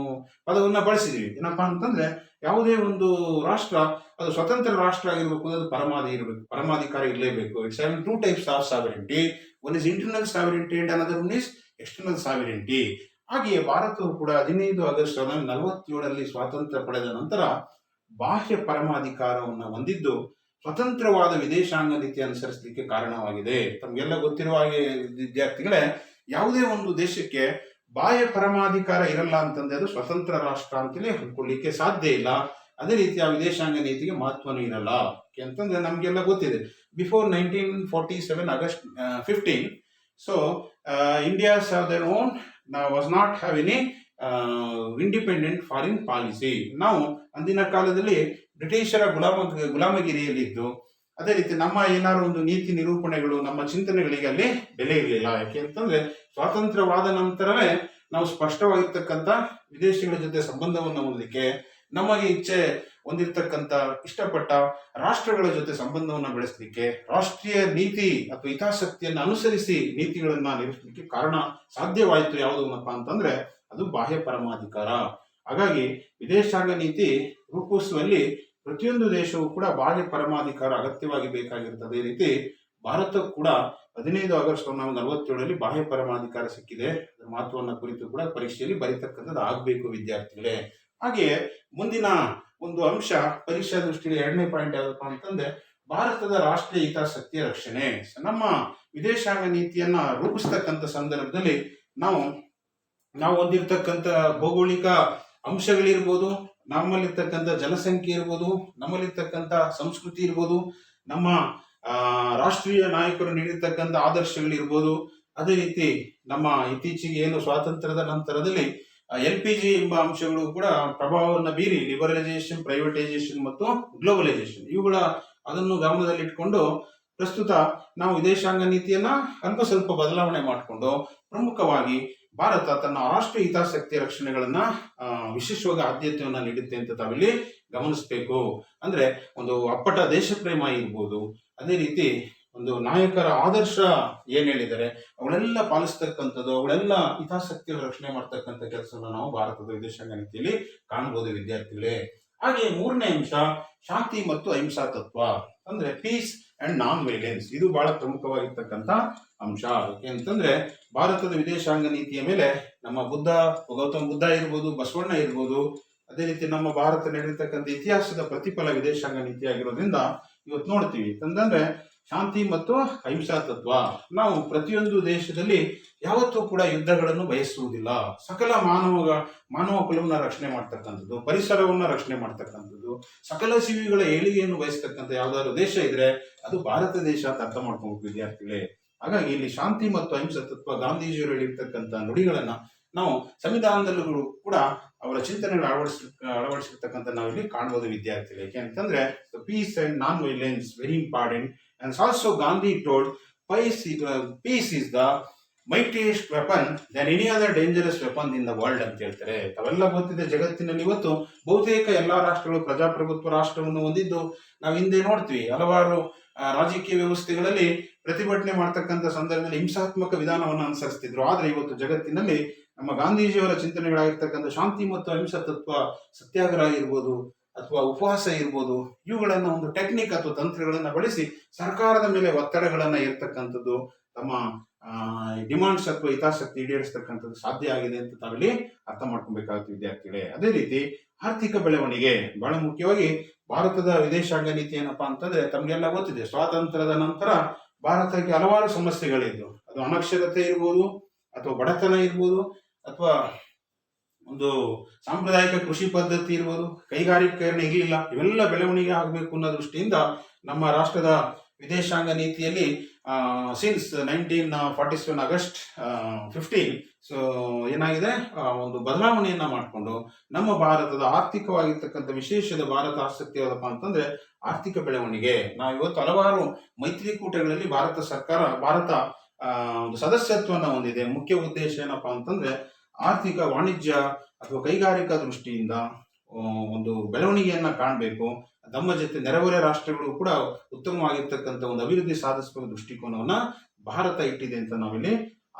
ಪದವನ್ನ ಬಳಸಿದ್ವಿ. ಏನಪ್ಪಾ ಅಂತಂದ್ರೆ ಯಾವುದೇ ಒಂದು ರಾಷ್ಟ್ರ ಅದು ಸ್ವತಂತ್ರ ರಾಷ್ಟ್ರ ಆಗಿರ್ಬೇಕು, ಅದು ಪರಮಾಧಿಕಾರ ಇರಲೇಬೇಕು. It's 2 types of ಸಾವರೆಂಟಿ. One is internal ಸಾವರೆಂಟಿ and another one is external ಸಾವರೆಂಟಿ. ಹಾಗೆಯೇ ಭಾರತವು ಕೂಡ 15 ಆಗಸ್ಟ್ 1947 ಸ್ವಾತಂತ್ರ್ಯ ಪಡೆದ ನಂತರ ಬಾಹ್ಯ ಪರಮಾಧಿಕಾರವನ್ನು ಹೊಂದಿದ್ದು ಸ್ವತಂತ್ರವಾದ ವಿದೇಶಾಂಗ ನೀತಿ ಅನುಸರಿಸಲಿಕ್ಕೆ ಕಾರಣವಾಗಿದೆ. ತಮಗೆಲ್ಲ ಗೊತ್ತಿರುವ ಹಾಗೆ ವಿದ್ಯಾರ್ಥಿಗಳೇ, ಯಾವುದೇ ಒಂದು ದೇಶಕ್ಕೆ ಬಾಹ್ಯ ಪರಮಾಧಿಕಾರ ಇರಲ್ಲ ಅಂತಂದ್ರೆ ಅದು ಸ್ವತಂತ್ರ ರಾಷ್ಟ್ರ ಅಂತಲೇ ಅಂದ್ಕೊಳ್ಳಿಕ್ಕೆ ಸಾಧ್ಯ ಇಲ್ಲ. ಅದೇ ರೀತಿ ಆ ವಿದೇಶಾಂಗ ನೀತಿಗೆ ಮಹತ್ವನೂ ಇರಲ್ಲ. ಅಂತಂದ್ರೆ ನಮ್ಗೆಲ್ಲ ಗೊತ್ತಿದೆ, before 1947 August 15, so India's have their own was not have any independent foreign policy. ನಾವು ಅಂದಿನ ಕಾಲದಲ್ಲಿ ಬ್ರಿಟಿಷರ ಗುಲಾಮಗಿರಿಯಲ್ಲಿದ್ದು, ಅದೇ ರೀತಿ ನಮ್ಮ ಏನಾದ್ರು ಒಂದು ನೀತಿ ನಿರೂಪಣೆಗಳು, ನಮ್ಮ ಚಿಂತನೆಗಳಿಗೆ ಅಲ್ಲಿ ಬೆಲೆ ಇರಲಿಲ್ಲ. ಯಾಕೆ ಅಂತಂದ್ರೆ ಸ್ವಾತಂತ್ರ್ಯವಾದ ನಂತರವೇ ನಾವು ಸ್ಪಷ್ಟವಾಗಿರ್ತಕ್ಕಂಥ ವಿದೇಶಿಗಳ ಜೊತೆ ಸಂಬಂಧವನ್ನು ಹೊಂದಲಿಕ್ಕೆ, ನಮಗೆ ಇಚ್ಛೆ ಹೊಂದಿರತಕ್ಕಂಥ ಇಷ್ಟಪಟ್ಟ ರಾಷ್ಟ್ರಗಳ ಜೊತೆ ಸಂಬಂಧವನ್ನು ಬೆಳೆಸಲಿಕ್ಕೆ, ರಾಷ್ಟ್ರೀಯ ನೀತಿ ಅಥವಾ ಹಿತಾಸಕ್ತಿಯನ್ನು ಅನುಸರಿಸಿ ನೀತಿಗಳನ್ನ ನಿರ್ವಹಿಸಲಿಕ್ಕೆ ಕಾರಣ ಸಾಧ್ಯವಾಯಿತು. ಯಾವುದನ್ನಪ್ಪ ಅಂತಂದ್ರೆ ಅದು ಬಾಹ್ಯ ಪರಮಾಧಿಕಾರ. ಹಾಗಾಗಿ ವಿದೇಶಾಂಗ ನೀತಿ ರೂಪಿಸುವಲ್ಲಿ ಪ್ರತಿಯೊಂದು ದೇಶವೂ ಕೂಡ ಬಾಹ್ಯ ಪರಮಾಧಿಕಾರ ಅಗತ್ಯವಾಗಿ ಬೇಕಾಗಿರುತ್ತದೆ. ಈ ರೀತಿ ಭಾರತಕ್ಕೂ ಕೂಡ 15 ಆಗಸ್ಟ್ 1947 ಬಾಹ್ಯ ಪರಮಾಧಿಕಾರ ಸಿಕ್ಕಿದೆ. ಅದರ ಮಹತ್ವವನ್ನು ಕುರಿತು ಕೂಡ ಪರೀಕ್ಷೆಯಲ್ಲಿ ಬರೀತಕ್ಕಂಥದ್ದು ಆಗ್ಬೇಕು ವಿದ್ಯಾರ್ಥಿಗಳೇ. ಹಾಗೆಯೇ ಮುಂದಿನ ಒಂದು ಅಂಶ ಪರೀಕ್ಷಾ ದೃಷ್ಟಿಯಲ್ಲಿ 2ನೇ ಪಾಯಿಂಟ್ ಯಾವ್ದಪ್ಪ ಅಂತಂದ್ರೆ ಭಾರತದ ರಾಷ್ಟ್ರೀಯ ಹಿತಾಸಕ್ತಿಯ ರಕ್ಷಣೆ. ನಮ್ಮ ವಿದೇಶಾಂಗ ನೀತಿಯನ್ನ ರೂಪಿಸ್ತಕ್ಕಂಥ ಸಂದರ್ಭದಲ್ಲಿ ನಾವು ಹೊಂದಿರತಕ್ಕಂಥ ಭೌಗೋಳಿಕ ಅಂಶಗಳಿರ್ಬೋದು, ನಮ್ಮಲ್ಲಿರ್ತಕ್ಕಂಥ ಜನಸಂಖ್ಯೆ ಇರ್ಬೋದು, ನಮ್ಮಲ್ಲಿರ್ತಕ್ಕಂಥ ಸಂಸ್ಕೃತಿ ಇರ್ಬೋದು, ನಮ್ಮ ರಾಷ್ಟ್ರೀಯ ನಾಯಕರು ನೀಡಿರ್ತಕ್ಕಂಥ ಆದರ್ಶಗಳಿರ್ಬೋದು, ಅದೇ ರೀತಿ ನಮ್ಮ ಇತ್ತೀಚೆಗೆ ಏನು ಸ್ವಾತಂತ್ರ್ಯದ ನಂತರದಲ್ಲಿ LPG ಎಂಬ ಅಂಶಗಳು ಕೂಡ ಪ್ರಭಾವವನ್ನು ಬೀರಿ, ಲಿಬರಲೈಸೇಷನ್, ಪ್ರೈವೇಟೈಸೇಷನ್ ಮತ್ತು ಗ್ಲೋಬಲೈಸೇಷನ್, ಇವುಗಳ ಅದನ್ನು ಗಮನದಲ್ಲಿಟ್ಕೊಂಡು ಪ್ರಸ್ತುತ ನಾವು ವಿದೇಶಾಂಗ ನೀತಿಯನ್ನ ಅಲ್ಪ ಸ್ವಲ್ಪ ಬದಲಾವಣೆ ಮಾಡಿಕೊಂಡು ಪ್ರಮುಖವಾಗಿ ಭಾರತ ತನ್ನ ರಾಷ್ಟ್ರೀಯ ಹಿತಾಸಕ್ತಿಯ ರಕ್ಷಣೆಗಳನ್ನ ವಿಶೇಷವಾಗಿ ಆದ್ಯತೆಯನ್ನ ನೀಡುತ್ತೆ ಅಂತ ತಾವಿಲ್ಲಿ ಗಮನಿಸಬೇಕು. ಅಂದ್ರೆ ಒಂದು ಅಪ್ಪಟ ದೇಶ ಪ್ರೇಮ ಇರ್ಬೋದು, ಅದೇ ರೀತಿ ಒಂದು ನಾಯಕರ ಆದರ್ಶ ಏನ್ ಹೇಳಿದ್ದಾರೆ ಅವಳೆಲ್ಲ ಪಾಲಿಸ್ತಕ್ಕಂಥದ್ದು, ಅವಳೆಲ್ಲ ಹಿತಾಸಕ್ತಿಯ ರಕ್ಷಣೆ ಮಾಡ್ತಕ್ಕಂಥ ಕೆಲಸವನ್ನು ನಾವು ಭಾರತದ ವಿದೇಶಾಂಗ ನೀತಿಯಲ್ಲಿ ಕಾಣಬಹುದು ವಿದ್ಯಾರ್ಥಿಗಳೇ. ಹಾಗೆ 3ನೇ ಅಂಶ ಶಾಂತಿ ಮತ್ತು ಅಹಿಂಸಾ ತತ್ವ, ಅಂದ್ರೆ ಪೀಸ್ ಅಂಡ್ ನಾನ್ ವೈಲೆನ್ಸ್. ಇದು ಬಹಳ ಪ್ರಮುಖವಾಗಿರ್ತಕ್ಕಂಥ ಅಂಶ. ಯಾಕೆಂತಂದ್ರೆ ಭಾರತದ ವಿದೇಶಾಂಗ ನೀತಿಯ ಮೇಲೆ ನಮ್ಮ ಗೌತಮ ಬುದ್ಧ ಇರ್ಬೋದು, ಬಸವಣ್ಣ ಇರ್ಬೋದು, ಅದೇ ರೀತಿ ನಮ್ಮ ಭಾರತ ನಡೆಯತಕ್ಕಂಥ ಇತಿಹಾಸದ ಪ್ರತಿಫಲ ವಿದೇಶಾಂಗ ನೀತಿ ಆಗಿರೋದ್ರಿಂದ ಇವತ್ತು ನೋಡ್ತೀವಿ ಅಂತಂದ್ರೆ ಶಾಂತಿ ಮತ್ತು ಅಹಿಂಸಾ ತತ್ವ. ನಾವು ಪ್ರತಿಯೊಂದು ದೇಶದಲ್ಲಿ ಯಾವತ್ತೂ ಕೂಡ ಯುದ್ಧಗಳನ್ನು ಬಯಸುವುದಿಲ್ಲ. ಸಕಲ ಮಾನವ ಕುಲವನ್ನ ರಕ್ಷಣೆ ಮಾಡ್ತಕ್ಕಂಥದ್ದು, ಪರಿಸರವನ್ನ ರಕ್ಷಣೆ ಮಾಡ್ತಕ್ಕಂಥದ್ದು, ಸಕಲ ಜೀವಿಗಳ ಏಳಿಗೆಯನ್ನು ಬಯಸ್ತಕ್ಕಂಥ ಯಾವ್ದಾದ್ರು ದೇಶ ಇದ್ರೆ ಅದು ಭಾರತ ದೇಶ ಅಂತ ಅರ್ಥ ಮಾಡ್ಕೋಬೇಕು ವಿದ್ಯಾರ್ಥಿಗಳೇ. ಹಾಗಾಗಿ ಇಲ್ಲಿ ಶಾಂತಿ ಮತ್ತು ಅಹಿಂಸಾ ತತ್ವ ಗಾಂಧೀಜಿಯವರು ಹೇಳಿರ್ತಕ್ಕಂಥ ನುಡಿಗಳನ್ನ ನಾವು ಸಂವಿಧಾನದಲ್ಲೂ ಕೂಡ ಅವರ ಚಿಂತನೆಗಳು ಅಳವಡಿಸಿರ್ತಕ್ಕಂಥ ನಾವಿಲ್ಲಿ ಕಾಣಬಹುದು ವಿದ್ಯಾರ್ಥಿಗಳು. ಯಾಕೆ ಅಂತಂದ್ರೆ peace and non violence very important. And also Gandhi told peace is the mightiest weapon than any other dangerous weapon in the world ಅಂತ ಹೇಳ್ತಾರೆ. ತಾವೆಲ್ಲ ಗೊತ್ತಿದೆ, ಜಗತ್ತಿನಲ್ಲಿ ಇವತ್ತು ಬಹುತೇಕ ಎಲ್ಲಾ ರಾಷ್ಟ್ರಗಳು ಪ್ರಜಾಪ್ರಭುತ್ವ ರಾಷ್ಟ್ರವನ್ನು ಹೊಂದಿದ್ದು ನಾವು ಹಿಂದೆ ನೋಡ್ತೀವಿ. ಹಲವಾರು ರಾಜಕೀಯ ವ್ಯವಸ್ಥೆಗಳಲ್ಲಿ ಪ್ರತಿಭಟನೆ ಮಾಡ್ತಕ್ಕಂಥ ಸಂದರ್ಭದಲ್ಲಿ ಹಿಂಸಾತ್ಮಕ ವಿಧಾನವನ್ನು ಅನುಸರಿಸ್ತಿದ್ರು. ಆದ್ರೆ ಇವತ್ತು ಜಗತ್ತಿನಲ್ಲಿ ನಮ್ಮ ಗಾಂಧೀಜಿಯವರ ಚಿಂತನೆಗಳಾಗಿರ್ತಕ್ಕಂಥ ಶಾಂತಿ ಮತ್ತು ಅಹಿಂಸಾ ತತ್ವ, ಸತ್ಯಾಗ್ರಹ ಇರ್ಬೋದು ಅಥವಾ ಉಪವಾಸ ಇರ್ಬೋದು, ಇವುಗಳನ್ನ ಒಂದು ಟೆಕ್ನಿಕ್ ಅಥವಾ ತಂತ್ರಗಳನ್ನ ಬಳಸಿ ಸರ್ಕಾರದ ಮೇಲೆ ಒತ್ತಡಗಳನ್ನ ಇರ್ತಕ್ಕಂಥದ್ದು, ತಮ್ಮ ಡಿಮಾಂಡ್ಸ್ ಅಥವಾ ಹಿತಾಸಕ್ತಿ ಈಡೇರಿಸ್ತಕ್ಕಂಥದ್ದು ಸಾಧ್ಯ ಆಗಿದೆ ಅಂತ ತಾವಿಲ್ಲಿ ಅರ್ಥ ಮಾಡ್ಕೊಬೇಕಾಗುತ್ತೆ ವಿದ್ಯಾರ್ಥಿಗಳೇ. ಅದೇ ರೀತಿ ಆರ್ಥಿಕ ಬೆಳವಣಿಗೆ ಬಹಳ ಮುಖ್ಯವಾಗಿ ಭಾರತದ ವಿದೇಶಾಂಗ ನೀತಿ ಏನಪ್ಪಾ ಅಂತಂದ್ರೆ ತಮಗೆಲ್ಲ ಗೊತ್ತಿದೆ. ಸ್ವಾತಂತ್ರ್ಯದ ನಂತರ ಭಾರತಕ್ಕೆ ಹಲವಾರು ಸಮಸ್ಯೆಗಳಿದ್ದು, ಅದು ಅನಕ್ಷರತೆ ಇರ್ಬೋದು ಅಥವಾ ಬಡತನ ಇರ್ಬೋದು ಅಥವಾ ಒಂದು ಸಾಂಪ್ರದಾಯಿಕ ಕೃಷಿ ಪದ್ಧತಿ ಇರ್ಬೋದು, ಕೈಗಾರಿಕೀಕರಣ ಇರಲಿಲ್ಲ. ಇವೆಲ್ಲ ಬೆಳವಣಿಗೆ ಆಗಬೇಕು ಅನ್ನೋ ದೃಷ್ಟಿಯಿಂದ ನಮ್ಮ ರಾಷ್ಟ್ರದ ವಿದೇಶಾಂಗ ನೀತಿಯಲ್ಲಿ ಸಿನ್ಸ್ 1947 ಆಗಸ್ಟ್ 15 ಸೊ ಏನಾಗಿದೆ, ಒಂದು ಬದಲಾವಣೆಯನ್ನ ಮಾಡಿಕೊಂಡು ನಮ್ಮ ಭಾರತದ ಆರ್ಥಿಕವಾಗಿರ್ತಕ್ಕಂಥ ವಿಶೇಷದ ಭಾರತ ಆಸಕ್ತಿ ಯಾವುದಪ್ಪ ಅಂತಂದ್ರೆ ಆರ್ಥಿಕ ಬೆಳವಣಿಗೆ. ನಾವು ಇವತ್ತು ಹಲವಾರು ಮೈತ್ರಿಕೂಟಗಳಲ್ಲಿ ಭಾರತ ಒಂದು ಸದಸ್ಯತ್ವವನ್ನು ಹೊಂದಿದೆ. ಮುಖ್ಯ ಉದ್ದೇಶ ಏನಪ್ಪಾ ಅಂತಂದ್ರೆ ಆರ್ಥಿಕ ವಾಣಿಜ್ಯ ಅಥವಾ ಕೈಗಾರಿಕಾ ದೃಷ್ಟಿಯಿಂದ ಒಂದು ಬೆಳವಣಿಗೆಯನ್ನ ಕಾಣಬೇಕು. ನಮ್ಮ ಜೊತೆ ನೆರೆಹೊರೆ ರಾಷ್ಟ್ರಗಳು ಕೂಡ ಉತ್ತಮವಾಗಿರ್ತಕ್ಕಂಥ ಒಂದು ಅಭಿವೃದ್ಧಿ ಸಾಧಿಸಬೇಕು ದೃಷ್ಟಿಕೋನವನ್ನ ಭಾರತ ಇಟ್ಟಿದೆ ಅಂತ ನಾವಿಲ್ಲಿ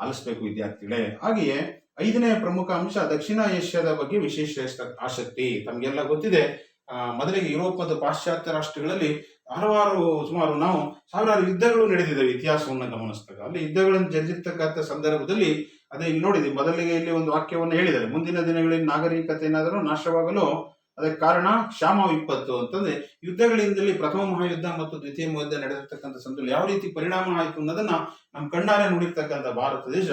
ಆಲಿಸಬೇಕು ವಿದ್ಯಾರ್ಥಿಗಳೇ. ಹಾಗೆಯೇ 5ನೇ ಪ್ರಮುಖ ಅಂಶ ದಕ್ಷಿಣ ಏಷ್ಯಾದ ಬಗ್ಗೆ ವಿಶೇಷ ಆಸಕ್ತಿ. ತಮಗೆಲ್ಲ ಗೊತ್ತಿದೆ, ಮೊದಲಿಗೆ ಯುರೋಪ್ ಮತ್ತು ಪಾಶ್ಚಾತ್ಯ ರಾಷ್ಟ್ರಗಳಲ್ಲಿ ಸುಮಾರು ನಾವು ಸಾವಿರಾರು ಯುದ್ಧಗಳು ನಡೆದಿದ್ದಾವೆ ಇತಿಹಾಸವನ್ನು ಗಮನಿಸಿದಾಗ. ಅಲ್ಲಿ ಯುದ್ಧಗಳನ್ನು ಜರುಗಿರ್ತಕ್ಕಂಥ ಸಂದರ್ಭದಲ್ಲಿ ಅದೇ ಇಲ್ಲಿ ನೋಡಿದ್ವಿ, ಮೊದಲಿಗೆ ಇಲ್ಲಿ ಒಂದು ವಾಕ್ಯವನ್ನು ಹೇಳಿದ್ದಾರೆ, ಮುಂದಿನ ದಿನಗಳಲ್ಲಿ ನಾಗರಿಕತೆ ಏನಾದರೂ ನಾಶವಾಗಲು ಅದಕ್ಕೆ ಕಾರಣ ಕ್ಷಾಮ ವಿಪತ್ತು ಅಂತಂದ್ರೆ ಯುದ್ಧಗಳಿಂದಲೇ ಪ್ರಥಮ ಮಹಾಯುದ್ಧ ಮತ್ತು ದ್ವಿತೀಯ ಮಹಾಯುದ್ಧ ನಡೆದಿರ್ತಕ್ಕಂಥ ಸಂದರ್ಭದಲ್ಲಿ ಯಾವ ರೀತಿ ಪರಿಣಾಮ ಆಯಿತು ಅನ್ನೋದನ್ನ ನಮ್ಮ ಕಣ್ಣಾರೆ ನೋಡಿರ್ತಕ್ಕಂಥ ಭಾರತ ದೇಶ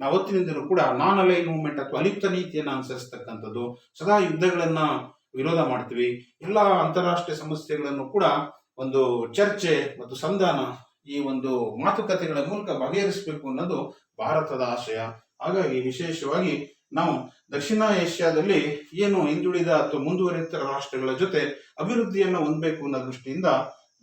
ನಾವತ್ತಿನಿಂದಲೂ ಕೂಡ ನಾನ್ ಅಲೈನ್ ಮೂವ್ಮೆಂಟ್ ಅಥವಾ ಅಲಿಪ್ತ ನೀತಿಯನ್ನು ಅನುಸರಿಸ್ತಕ್ಕಂಥದ್ದು, ಸದಾ ಯುದ್ಧಗಳನ್ನ ವಿರೋಧ ಮಾಡ್ತೀವಿ. ಎಲ್ಲಾ ಅಂತಾರಾಷ್ಟ್ರೀಯ ಸಮಸ್ಯೆಗಳನ್ನು ಕೂಡ ಒಂದು ಚರ್ಚೆ ಮತ್ತು ಸಂಧಾನ, ಈ ಒಂದು ಮಾತುಕತೆಗಳ ಮೂಲಕ ಬಗೆಹರಿಸಬೇಕು ಅನ್ನೋದು ಭಾರತದ ಆಶಯ. ಹಾಗಾಗಿ ವಿಶೇಷವಾಗಿ ನಾವು ದಕ್ಷಿಣ ಏಷ್ಯಾದಲ್ಲಿ ಏನು ಹಿಂದುಳಿದ ಅಥವಾ ಮುಂದುವರಿದ ರಾಷ್ಟ್ರಗಳ ಜೊತೆ ಅಭಿವೃದ್ಧಿಯನ್ನು ಹೊಂದಬೇಕು ಅನ್ನೋ ದೃಷ್ಟಿಯಿಂದ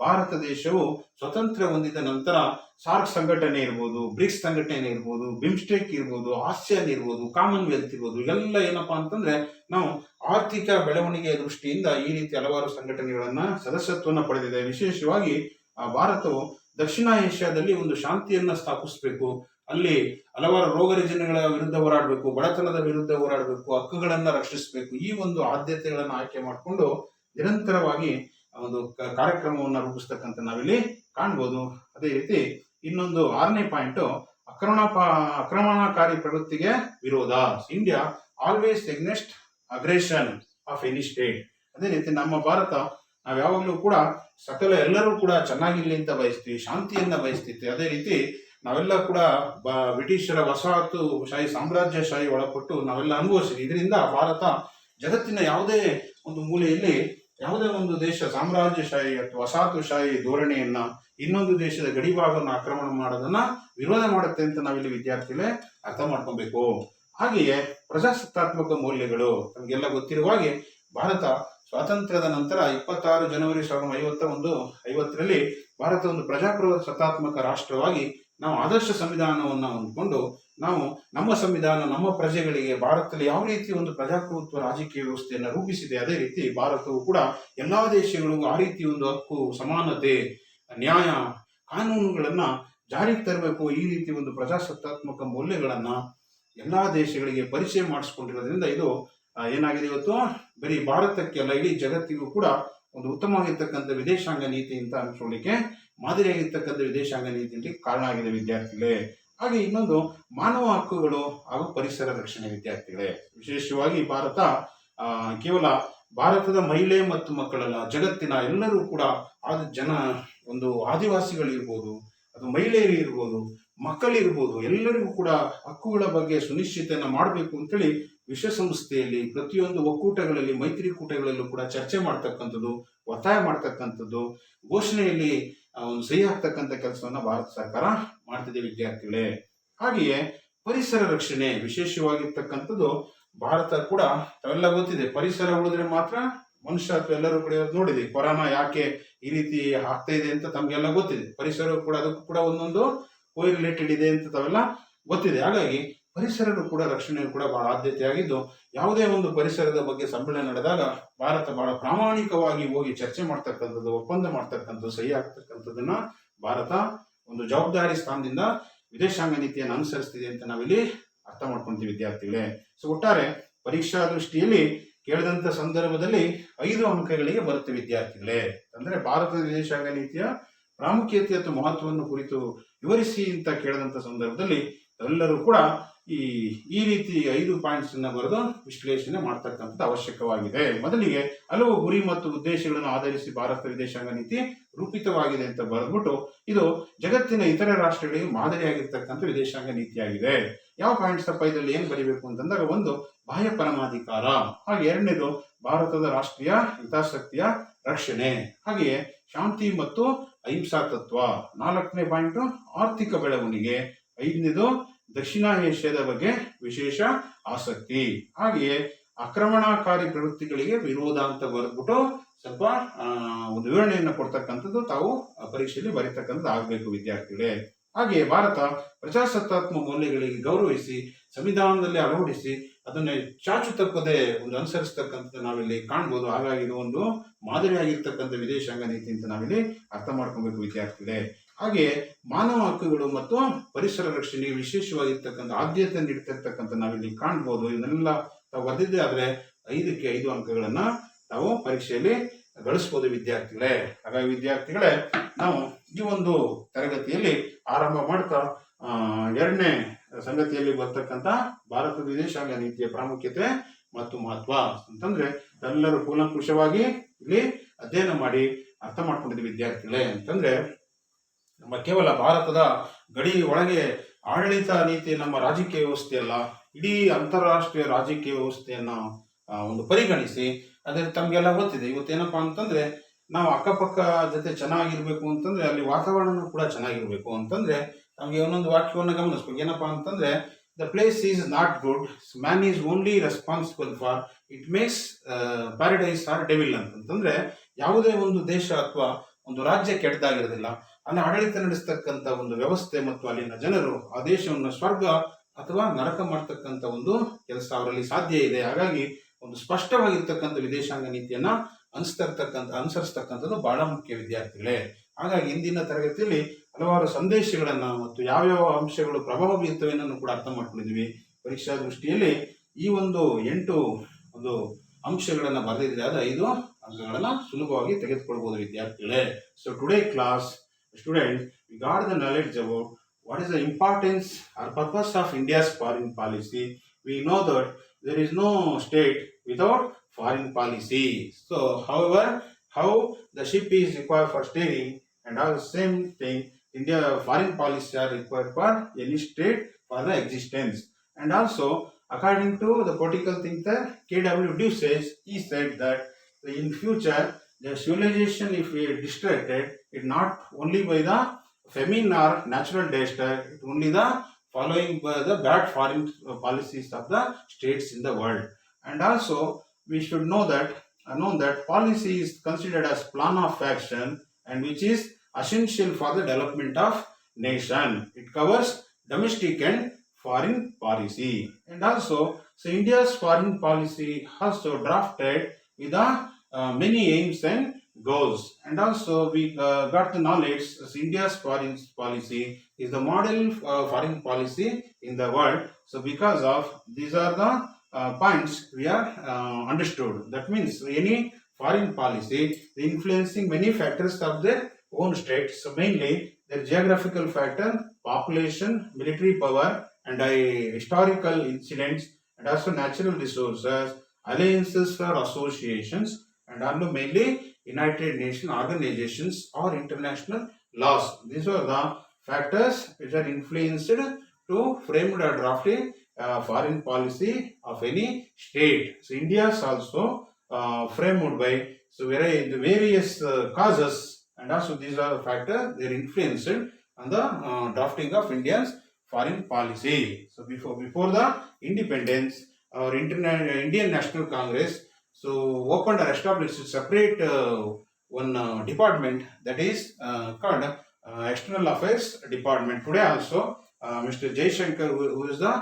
ಭಾರತ ದೇಶವು ಸ್ವತಂತ್ರ ಹೊಂದಿದ ನಂತರ ಸಾರ್ಕ್ ಸಂಘಟನೆ ಇರ್ಬೋದು, ಬ್ರಿಕ್ಸ್ ಸಂಘಟನೆ ಇರ್ಬೋದು, ಬಿಮ್ಸ್ಟೆಕ್ ಇರ್ಬೋದು, ಆಸಿಯಾನ್ ಇರ್ಬೋದು, ಕಾಮನ್ವೆಲ್ತ್ ಇರ್ಬೋದು, ಇವೆಲ್ಲ ಏನಪ್ಪಾ ಅಂತಂದ್ರೆ ನಾವು ಆರ್ಥಿಕ ಬೆಳವಣಿಗೆಯ ದೃಷ್ಟಿಯಿಂದ ಈ ರೀತಿ ಹಲವಾರು ಸಂಘಟನೆಗಳನ್ನ ಸದಸ್ಯತ್ವವನ್ನು ಪಡೆದಿದೆ. ವಿಶೇಷವಾಗಿ ಭಾರತವು ದಕ್ಷಿಣ ಏಷ್ಯಾದಲ್ಲಿ ಒಂದು ಶಾಂತಿಯನ್ನ ಸ್ಥಾಪಿಸಬೇಕು, ಅಲ್ಲಿ ಹಲವಾರು ರೋಗ ರುಜಿನಗಳ ವಿರುದ್ಧ ಹೋರಾಡಬೇಕು, ಬಡತನದ ವಿರುದ್ಧ ಹೋರಾಡಬೇಕು, ಹಕ್ಕುಗಳನ್ನ ರಕ್ಷಿಸಬೇಕು, ಈ ಒಂದು ಆದ್ಯತೆಗಳನ್ನ ಆಯ್ಕೆ ಮಾಡಿಕೊಂಡು ನಿರಂತರವಾಗಿ ಒಂದು ಕಾರ್ಯಕ್ರಮವನ್ನು ರೂಪಿಸ್ತಕ್ಕಂಥ ನಾವಿಲ್ಲಿ ಕಾಣ್ಬೋದು. ಅದೇ ರೀತಿ ಇನ್ನೊಂದು 6ನೇ ಪಾಯಿಂಟ್ ಆಕ್ರಮಣಕಾರಿ ಪ್ರವೃತ್ತಿಗೆ ವಿರೋಧ. India always against aggression of any state. ಅದೇ ರೀತಿ ನಮ್ಮ ಭಾರತ ನಾವು ಯಾವಾಗಲೂ ಕೂಡ ಎಲ್ಲರೂ ಕೂಡ ಚೆನ್ನಾಗಿರ್ಲಿ ಅಂತ ಬಯಸ್ತೀವಿ, ಶಾಂತಿಯನ್ನ ಬಯಸ್ತಿತ್ತು. ಅದೇ ರೀತಿ ನಾವೆಲ್ಲ ಕೂಡ ಬ್ರಿಟಿಷರ ವಸಾಹತುಶಾಹಿ ಸಾಮ್ರಾಜ್ಯಶಾಹಿ ಒಳಪಟ್ಟು ನಾವೆಲ್ಲ ಅನುಭವಿಸಿದ್ವಿ. ಇದರಿಂದ ಭಾರತ ಜಗತ್ತಿನ ಯಾವುದೇ ಒಂದು ಮೂಲೆಯಲ್ಲಿ ಯಾವುದೇ ಒಂದು ದೇಶ ಸಾಮ್ರಾಜ್ಯಶಾಹಿ ಅಥವಾ ವಸಾಹತುಶಾಹಿ ಧೋರಣೆಯನ್ನ, ಇನ್ನೊಂದು ದೇಶದ ಗಡಿಭಾಗವನ್ನು ಆಕ್ರಮಣ ಮಾಡೋದನ್ನ ವಿರೋಧ ಮಾಡುತ್ತೆ ಅಂತ ನಾವಿಲ್ಲಿ ವಿದ್ಯಾರ್ಥಿಗಳೇ ಅರ್ಥ ಮಾಡ್ಕೊಬೇಕು. ಹಾಗೆಯೇ ಪ್ರಜಾಸತ್ತಾತ್ಮಕ ಮೌಲ್ಯಗಳು ನಮಗೆಲ್ಲ ಗೊತ್ತಿರುವ ಹಾಗೆ ಭಾರತ ಸ್ವಾತಂತ್ರ್ಯದ ನಂತರ 26 ಜನವರಿ 1950ರಲ್ಲಿ ಭಾರತ ಒಂದು ಪ್ರಜಾಪ್ರಭುತ್ವಾತ್ಮಕ ರಾಷ್ಟ್ರವಾಗಿ ನಾವು ಆದರ್ಶ ಸಂವಿಧಾನವನ್ನು ಹೊಂದ್ಕೊಂಡು ನಾವು ನಮ್ಮ ಸಂವಿಧಾನ ನಮ್ಮ ಪ್ರಜೆಗಳಿಗೆ ಭಾರತದಲ್ಲಿ ಯಾವ ರೀತಿ ಒಂದು ಪ್ರಜಾಪ್ರಭುತ್ವ ರಾಜಕೀಯ ವ್ಯವಸ್ಥೆಯನ್ನು ರೂಪಿಸಿದೆ, ಅದೇ ರೀತಿ ಭಾರತವು ಕೂಡ ಎಲ್ಲಾ ದೇಶಗಳಿಗೂ ಆ ರೀತಿ ಒಂದು ಹಕ್ಕು, ಸಮಾನತೆ, ನ್ಯಾಯ, ಕಾನೂನುಗಳನ್ನ ಜಾರಿಗೆ ತರಬೇಕು. ಈ ರೀತಿ ಒಂದು ಪ್ರಜಾಸತ್ತಾತ್ಮಕ ಮೌಲ್ಯಗಳನ್ನ ಎಲ್ಲಾ ದೇಶಗಳಿಗೆ ಪರಿಚಯ ಮಾಡಿಸ್ಕೊಂಡಿರೋದ್ರಿಂದ ಇದು ಏನಾಗಿದೆ, ಇವತ್ತು ಬರೀ ಭಾರತಕ್ಕೆ ಅಲ್ಲ ಇಡೀ ಜಗತ್ತಿಗೂ ಕೂಡ ಒಂದು ಉತ್ತಮವಾಗಿರ್ತಕ್ಕಂಥ ವಿದೇಶಾಂಗ ನೀತಿ ಅಂತ ಅನ್ಕೊಳ್ಳಿಕ್ಕೆ, ಮಾದರಿಯಾಗಿರ್ತಕ್ಕಂಥ ವಿದೇಶಾಂಗ ನೀತಿ ಕಾರಣ ಆಗಿದೆ ವಿದ್ಯಾರ್ಥಿಗಳೇ. ಹಾಗೆ ಇನ್ನೊಂದು ಮಾನವ ಹಕ್ಕುಗಳು ಹಾಗೂ ಪರಿಸರ ರಕ್ಷಣೆ ವಿದ್ಯಾರ್ಥಿಗಳೇ. ವಿಶೇಷವಾಗಿ ಭಾರತ ಕೇವಲ ಭಾರತದ ಮಹಿಳೆ ಮತ್ತು ಮಕ್ಕಳಲ್ಲ, ಜಗತ್ತಿನ ಎಲ್ಲರೂ ಕೂಡ ಒಂದು ಆದಿವಾಸಿಗಳಿರ್ಬೋದು, ಅದು ಮಹಿಳೆಯರು ಇರ್ಬೋದು, ಮಕ್ಕಳಿರ್ಬೋದು, ಎಲ್ಲರಿಗೂ ಕೂಡ ಹಕ್ಕುಗಳ ಬಗ್ಗೆ ಸುನಿಶ್ಚಿತೆಯನ್ನ ಮಾಡಬೇಕು ಅಂತೇಳಿ ವಿಶ್ವಸಂಸ್ಥೆಯಲ್ಲಿ ಪ್ರತಿಯೊಂದು ಒಕ್ಕೂಟಗಳಲ್ಲಿ ಮೈತ್ರಿಕೂಟಗಳಲ್ಲೂ ಕೂಡ ಚರ್ಚೆ ಮಾಡ್ತಕ್ಕಂಥದ್ದು, ಒತ್ತಾಯ ಮಾಡ್ತಕ್ಕಂಥದ್ದು, ಘೋಷಣೆಯಲ್ಲಿ ಒಂದು ಸಹಿ ಹಾಕ್ತಕ್ಕಂಥ ಕೆಲಸವನ್ನ ಭಾರತ ಸರ್ಕಾರ ಮಾಡ್ತಿದೆ ವಿದ್ಯಾರ್ಥಿಗಳೇ. ಹಾಗೆಯೇ ಪರಿಸರ ರಕ್ಷಣೆ ವಿಶೇಷವಾಗಿರ್ತಕ್ಕಂಥದ್ದು ಭಾರತ ಕೂಡ ತಾವೆಲ್ಲ ಗೊತ್ತಿದೆ. ಪರಿಸರ ಉಳಿದ್ರೆ ಮಾತ್ರ ಮನುಷ್ಯ ಅಥವಾ ಎಲ್ಲರೂ ಕೂಡ ನೋಡಿದೆ, ಕೊರೋನಾ ಯಾಕೆ ಈ ರೀತಿ ಆಗ್ತಾ ಇದೆ ಅಂತ ತಮ್ಗೆಲ್ಲ ಗೊತ್ತಿದೆ. ಪರಿಸರ ಕೂಡ ಅದಕ್ಕೂ ಕೂಡ ಒಂದೊಂದು ಕೋರಿಲೇಟೆಡ್ ಇದೆ ಅಂತ ತಾವೆಲ್ಲ ಗೊತ್ತಿದೆ. ಹಾಗಾಗಿ ಪರಿಸರದ ಕೂಡ ರಕ್ಷಣೆ ಕೂಡ ಬಹಳ ಆದ್ಯತೆಯಾಗಿದ್ದು, ಯಾವುದೇ ಒಂದು ಪರಿಸರದ ಬಗ್ಗೆ ಸಮ್ಮೇಳನ ನಡೆದಾಗ ಭಾರತ ಬಹಳ ಪ್ರಾಮಾಣಿಕವಾಗಿ ಹೋಗಿ ಚರ್ಚೆ ಮಾಡ್ತಕ್ಕಂಥದ್ದು, ಒಪ್ಪಂದ ಮಾಡ್ತಕ್ಕಂಥದ್ದು, ಸಹಿ ಆಗ್ತಕ್ಕಂಥದ್ದನ್ನ ಭಾರತ ಒಂದು ಜವಾಬ್ದಾರಿ ಸ್ಥಾನದಿಂದ ವಿದೇಶಾಂಗ ನೀತಿಯನ್ನು ಅನುಸರಿಸ್ತಿದೆ ಅಂತ ನಾವಿಲ್ಲಿ ಅರ್ಥ ಮಾಡ್ಕೊಂತೀವಿ ವಿದ್ಯಾರ್ಥಿಗಳೇ. ಸೊ ಒಟ್ಟಾರೆ ಪರೀಕ್ಷಾ ದೃಷ್ಟಿಯಲ್ಲಿ ಕೇಳಿದಂತ ಸಂದರ್ಭದಲ್ಲಿ 5 ಅಂಕಗಳಿಗೆ ಬರುತ್ತೆ ವಿದ್ಯಾರ್ಥಿಗಳೇ. ಅಂದ್ರೆ ಭಾರತದ ವಿದೇಶಾಂಗ ನೀತಿಯ ಪ್ರಾಮುಖ್ಯತೆ ಮತ್ತು ಮಹತ್ವವನ್ನು ಕುರಿತು ವಿವರಿಸಿ ಅಂತ ಕೇಳಿದಂತ ಸಂದರ್ಭದಲ್ಲಿ ಎಲ್ಲರೂ ಕೂಡ ಈ ರೀತಿ 5 ಪಾಯಿಂಟ್ಸ್ ಅನ್ನ ಬರೆದು ವಿಶ್ಲೇಷಣೆ ಮಾಡ್ತಕ್ಕಂಥದ್ದು ಅವಶ್ಯಕವಾಗಿದೆ. ಮೊದಲಿಗೆ ಹಲವು ಗುರಿ ಮತ್ತು ಉದ್ದೇಶಗಳನ್ನು ಆಧರಿಸಿ ಭಾರತ ವಿದೇಶಾಂಗ ನೀತಿ ರೂಪಿತವಾಗಿದೆ ಅಂತ ಬರೆದ್ಬಿಟ್ಟು ಇದು ಜಗತ್ತಿನ ಇತರ ರಾಷ್ಟ್ರಗಳಿಗೆ ಮಾದರಿಯಾಗಿರ್ತಕ್ಕಂಥ ವಿದೇಶಾಂಗ ನೀತಿಯಾಗಿದೆ. ಯಾವ ಪಾಯಿಂಟ್ಸ್ ಅಪ್ಪ ಇದರಲ್ಲಿ ಏನ್ ಬರೀಬೇಕು ಅಂತಂದಾಗ, ಒಂದು ಬಾಹ್ಯ ಪರಮಾಧಿಕಾರ, ಹಾಗೆ ಎರಡನೇದು ಭಾರತದ ರಾಷ್ಟ್ರೀಯ ಹಿತಾಸಕ್ತಿಯ ರಕ್ಷಣೆ, ಹಾಗೆಯೇ ಶಾಂತಿ ಮತ್ತು ಅಹಿಂಸಾ ತತ್ವ, 4ನೇ ಪಾಯಿಂಟ್ ಆರ್ಥಿಕ ಬೆಳವಣಿಗೆ, 5ನೇದು ದಕ್ಷಿಣ ಏಷ್ಯಾದ ಬಗ್ಗೆ ವಿಶೇಷ ಆಸಕ್ತಿ, ಹಾಗೆಯೇ ಆಕ್ರಮಣಕಾರಿ ಪ್ರವೃತ್ತಿಗಳಿಗೆ ವಿರೋಧ ಅಂತ ಬರೆದ್ಬಿಟ್ಟು ಸ್ವಲ್ಪ ಒಂದು ವಿವರಣೆಯನ್ನು ಕೊಡ್ತಕ್ಕಂಥದ್ದು ತಾವು ಪರೀಕ್ಷೆಯಲ್ಲಿ ಬರೀತಕ್ಕಂಥದ್ದು ಆಗಬೇಕು ವಿದ್ಯಾರ್ಥಿಗಳೇ. ಹಾಗೆಯೇ ಭಾರತ ಪ್ರಜಾಸತ್ತಾತ್ಮಕ ಮೌಲ್ಯಗಳಿಗೆ ಗೌರವಿಸಿ ಸಂವಿಧಾನದಲ್ಲಿ ಅಳವಡಿಸಿ ಅದನ್ನ ಚಾಚು ತಪ್ಪದೆ ಒಂದು ಅನುಸರಿಸ್ತಕ್ಕಂಥದ್ದು ನಾವಿಲ್ಲಿ ಕಾಣ್ಬೋದು. ಹಾಗಾಗಿ ಇದು ಒಂದು ಮಾದರಿಯಾಗಿರ್ತಕ್ಕಂಥ ವಿದೇಶಾಂಗ ನೀತಿ ಅಂತ ನಾವಿಲ್ಲಿ ಅರ್ಥ ಮಾಡ್ಕೊಬೇಕು ವಿದ್ಯಾರ್ಥಿಗಳೇ. ಹಾಗೆಯೇ ಮಾನವ ಹಕ್ಕುಗಳು ಮತ್ತು ಪರಿಸರ ರಕ್ಷಣೆಗೆ ವಿಶೇಷವಾಗಿರ್ತಕ್ಕಂಥ ಆದ್ಯತೆ ನೀಡ್ತಿರ್ತಕ್ಕಂಥ ನಾವಿಲ್ಲಿ ಕಾಣ್ಬೋದು. ಇದನ್ನೆಲ್ಲ ತಾವು ಬರೆದಿದ್ದೆ ಆದ್ರೆ 5ಕ್ಕೆ 5 ಅಂಕಗಳನ್ನ ನಾವು ಪರೀಕ್ಷೆಯಲ್ಲಿ ಗಳಿಸ್ಬೋದು ವಿದ್ಯಾರ್ಥಿಗಳೇ. ಹಾಗಾಗಿ ವಿದ್ಯಾರ್ಥಿಗಳೇ, ನಾವು ಈ ಒಂದು ತರಗತಿಯಲ್ಲಿ ಆರಂಭ ಮಾಡ್ತಾ 2ನೇ ಸಂಗತಿಯಲ್ಲಿ ಬರ್ತಕ್ಕಂಥ ಭಾರತದ ವಿದೇಶಾಂಗ ನೀತಿಯ ಪ್ರಾಮುಖ್ಯತೆ ಮತ್ತು ಮಹತ್ವ ಅಂತಂದ್ರೆ ಎಲ್ಲರೂ ಕೂಲಂಕುಷವಾಗಿ ಇಲ್ಲಿ ಅಧ್ಯಯನ ಮಾಡಿ ಅರ್ಥ ಮಾಡ್ಕೊಂಡಿದ್ವಿ ವಿದ್ಯಾರ್ಥಿಗಳೇ. ಅಂತಂದ್ರೆ ನಮ್ಮ ಕೇವಲ ಭಾರತದ ಗಡಿ ಒಳಗೆ ಆಡಳಿತ ನೀತಿ ನಮ್ಮ ರಾಜಕೀಯ ವ್ಯವಸ್ಥೆ ಅಲ್ಲ, ಇಡೀ ಅಂತಾರಾಷ್ಟ್ರೀಯ ರಾಜಕೀಯ ವ್ಯವಸ್ಥೆಯನ್ನ ಒಂದು ಪರಿಗಣಿಸಿ, ಅದೇ ತಮ್ಗೆಲ್ಲ ಗೊತ್ತಿದೆ ಇವತ್ತೇನಪ್ಪಾ ಅಂತಂದ್ರೆ ನಾವು ಅಕ್ಕಪಕ್ಕ ಜೊತೆ ಚೆನ್ನಾಗಿರ್ಬೇಕು ಅಂತಂದ್ರೆ ಅಲ್ಲಿ ವಾತಾವರಣ ಕೂಡ ಚೆನ್ನಾಗಿರ್ಬೇಕು ಅಂತಂದ್ರೆ ನಮ್ಗೆ ಒಂದೊಂದು ವಾಕ್ಯವನ್ನು ಗಮನಿಸ್ಬೇಕು. ಏನಪ್ಪಾ ಅಂತಂದ್ರೆ the place is not good, man is only responsible for it makes paradise or devil ಅಂತಂದ್ರೆ ಯಾವುದೇ ಒಂದು ದೇಶ ಅಥವಾ ಒಂದು ರಾಜ್ಯ ಕೆಟ್ಟದಾಗಿರೋದಿಲ್ಲ, ಅಲ್ಲಿ ಆಡಳಿತ ನಡೆಸ್ತಕ್ಕಂಥ ಒಂದು ವ್ಯವಸ್ಥೆ ಮತ್ತು ಅಲ್ಲಿನ ಜನರು ಆ ದೇಶವನ್ನು ಸ್ವರ್ಗ ಅಥವಾ ನರಕ ಮಾಡ್ತಕ್ಕಂಥ ಒಂದು ಕೆಲಸ ಅವರಲ್ಲಿ ಸಾಧ್ಯ ಇದೆ. ಹಾಗಾಗಿ ಒಂದು ಸ್ಪಷ್ಟವಾಗಿರ್ತಕ್ಕಂಥ ವಿದೇಶಾಂಗ ನೀತಿಯನ್ನ ಅನುಸರಿಸ್ತಕ್ಕಂಥದ್ದು ಬಹಳ ಮುಖ್ಯ ವಿದ್ಯಾರ್ಥಿಗಳೇ. ಹಾಗಾಗಿ ಇಂದಿನ ತರಗತಿಯಲ್ಲಿ ಹಲವಾರು ಸಂದೇಶಗಳನ್ನ ಮತ್ತು ಯಾವ್ಯಾವ ಅಂಶಗಳು ಪ್ರಭಾವ ಬೀರ್ತವೆಯನ್ನು ಕೂಡ ಅರ್ಥ ಮಾಡ್ಕೊಂಡಿದ್ವಿ. ಪರೀಕ್ಷಾ ದೃಷ್ಟಿಯಲ್ಲಿ ಈ ಒಂದು 8 ಒಂದು ಅಂಶಗಳನ್ನ ಬರೆದಿದ್ರೆ ಅದು 5 ಅಂಕಗಳನ್ನ ಸುಲಭವಾಗಿ ತೆಗೆದುಕೊಳ್ಬಹುದು ವಿದ್ಯಾರ್ಥಿಗಳೇ. So today class student we got the knowledge about what is the importance or purpose of India's foreign policy. We know that there is no state without foreign policy. So however, how the ship is required for steering and all the same thing, India foreign policy are required for any state for the existence. And also according to the political thinker K.W. Du Sech, he said that in future the civilization, if we are distracted, it not only by the famine or natural disaster, it only the following by the bad foreign policies of the states in the world. And also we should know that policy is considered as plan of action and which is essential for the development of nation. It covers domestic and foreign policy. And also, so India's foreign policy also drafted with the many aims and goals. And also we got the knowledge that India's foreign policy is the model foreign policy in the world. So because of these are the points we are understood. That means any foreign policy influencing many factors of their own state. So mainly their geographical factor, population, military power, and historical incidents, and also natural resources, alliances or associations, and also mainly United Nations organizations or international laws. These are the factors which are influenced to frame the drafting foreign policy of any state. So India is also framed by the various causes, and also these are the factors they are influenced on the drafting of India's foreign policy. So before the independence, our Indian National Congress opened or established a separate one department that is called External Affairs Department. Today also Mr. Jaishankar, who is the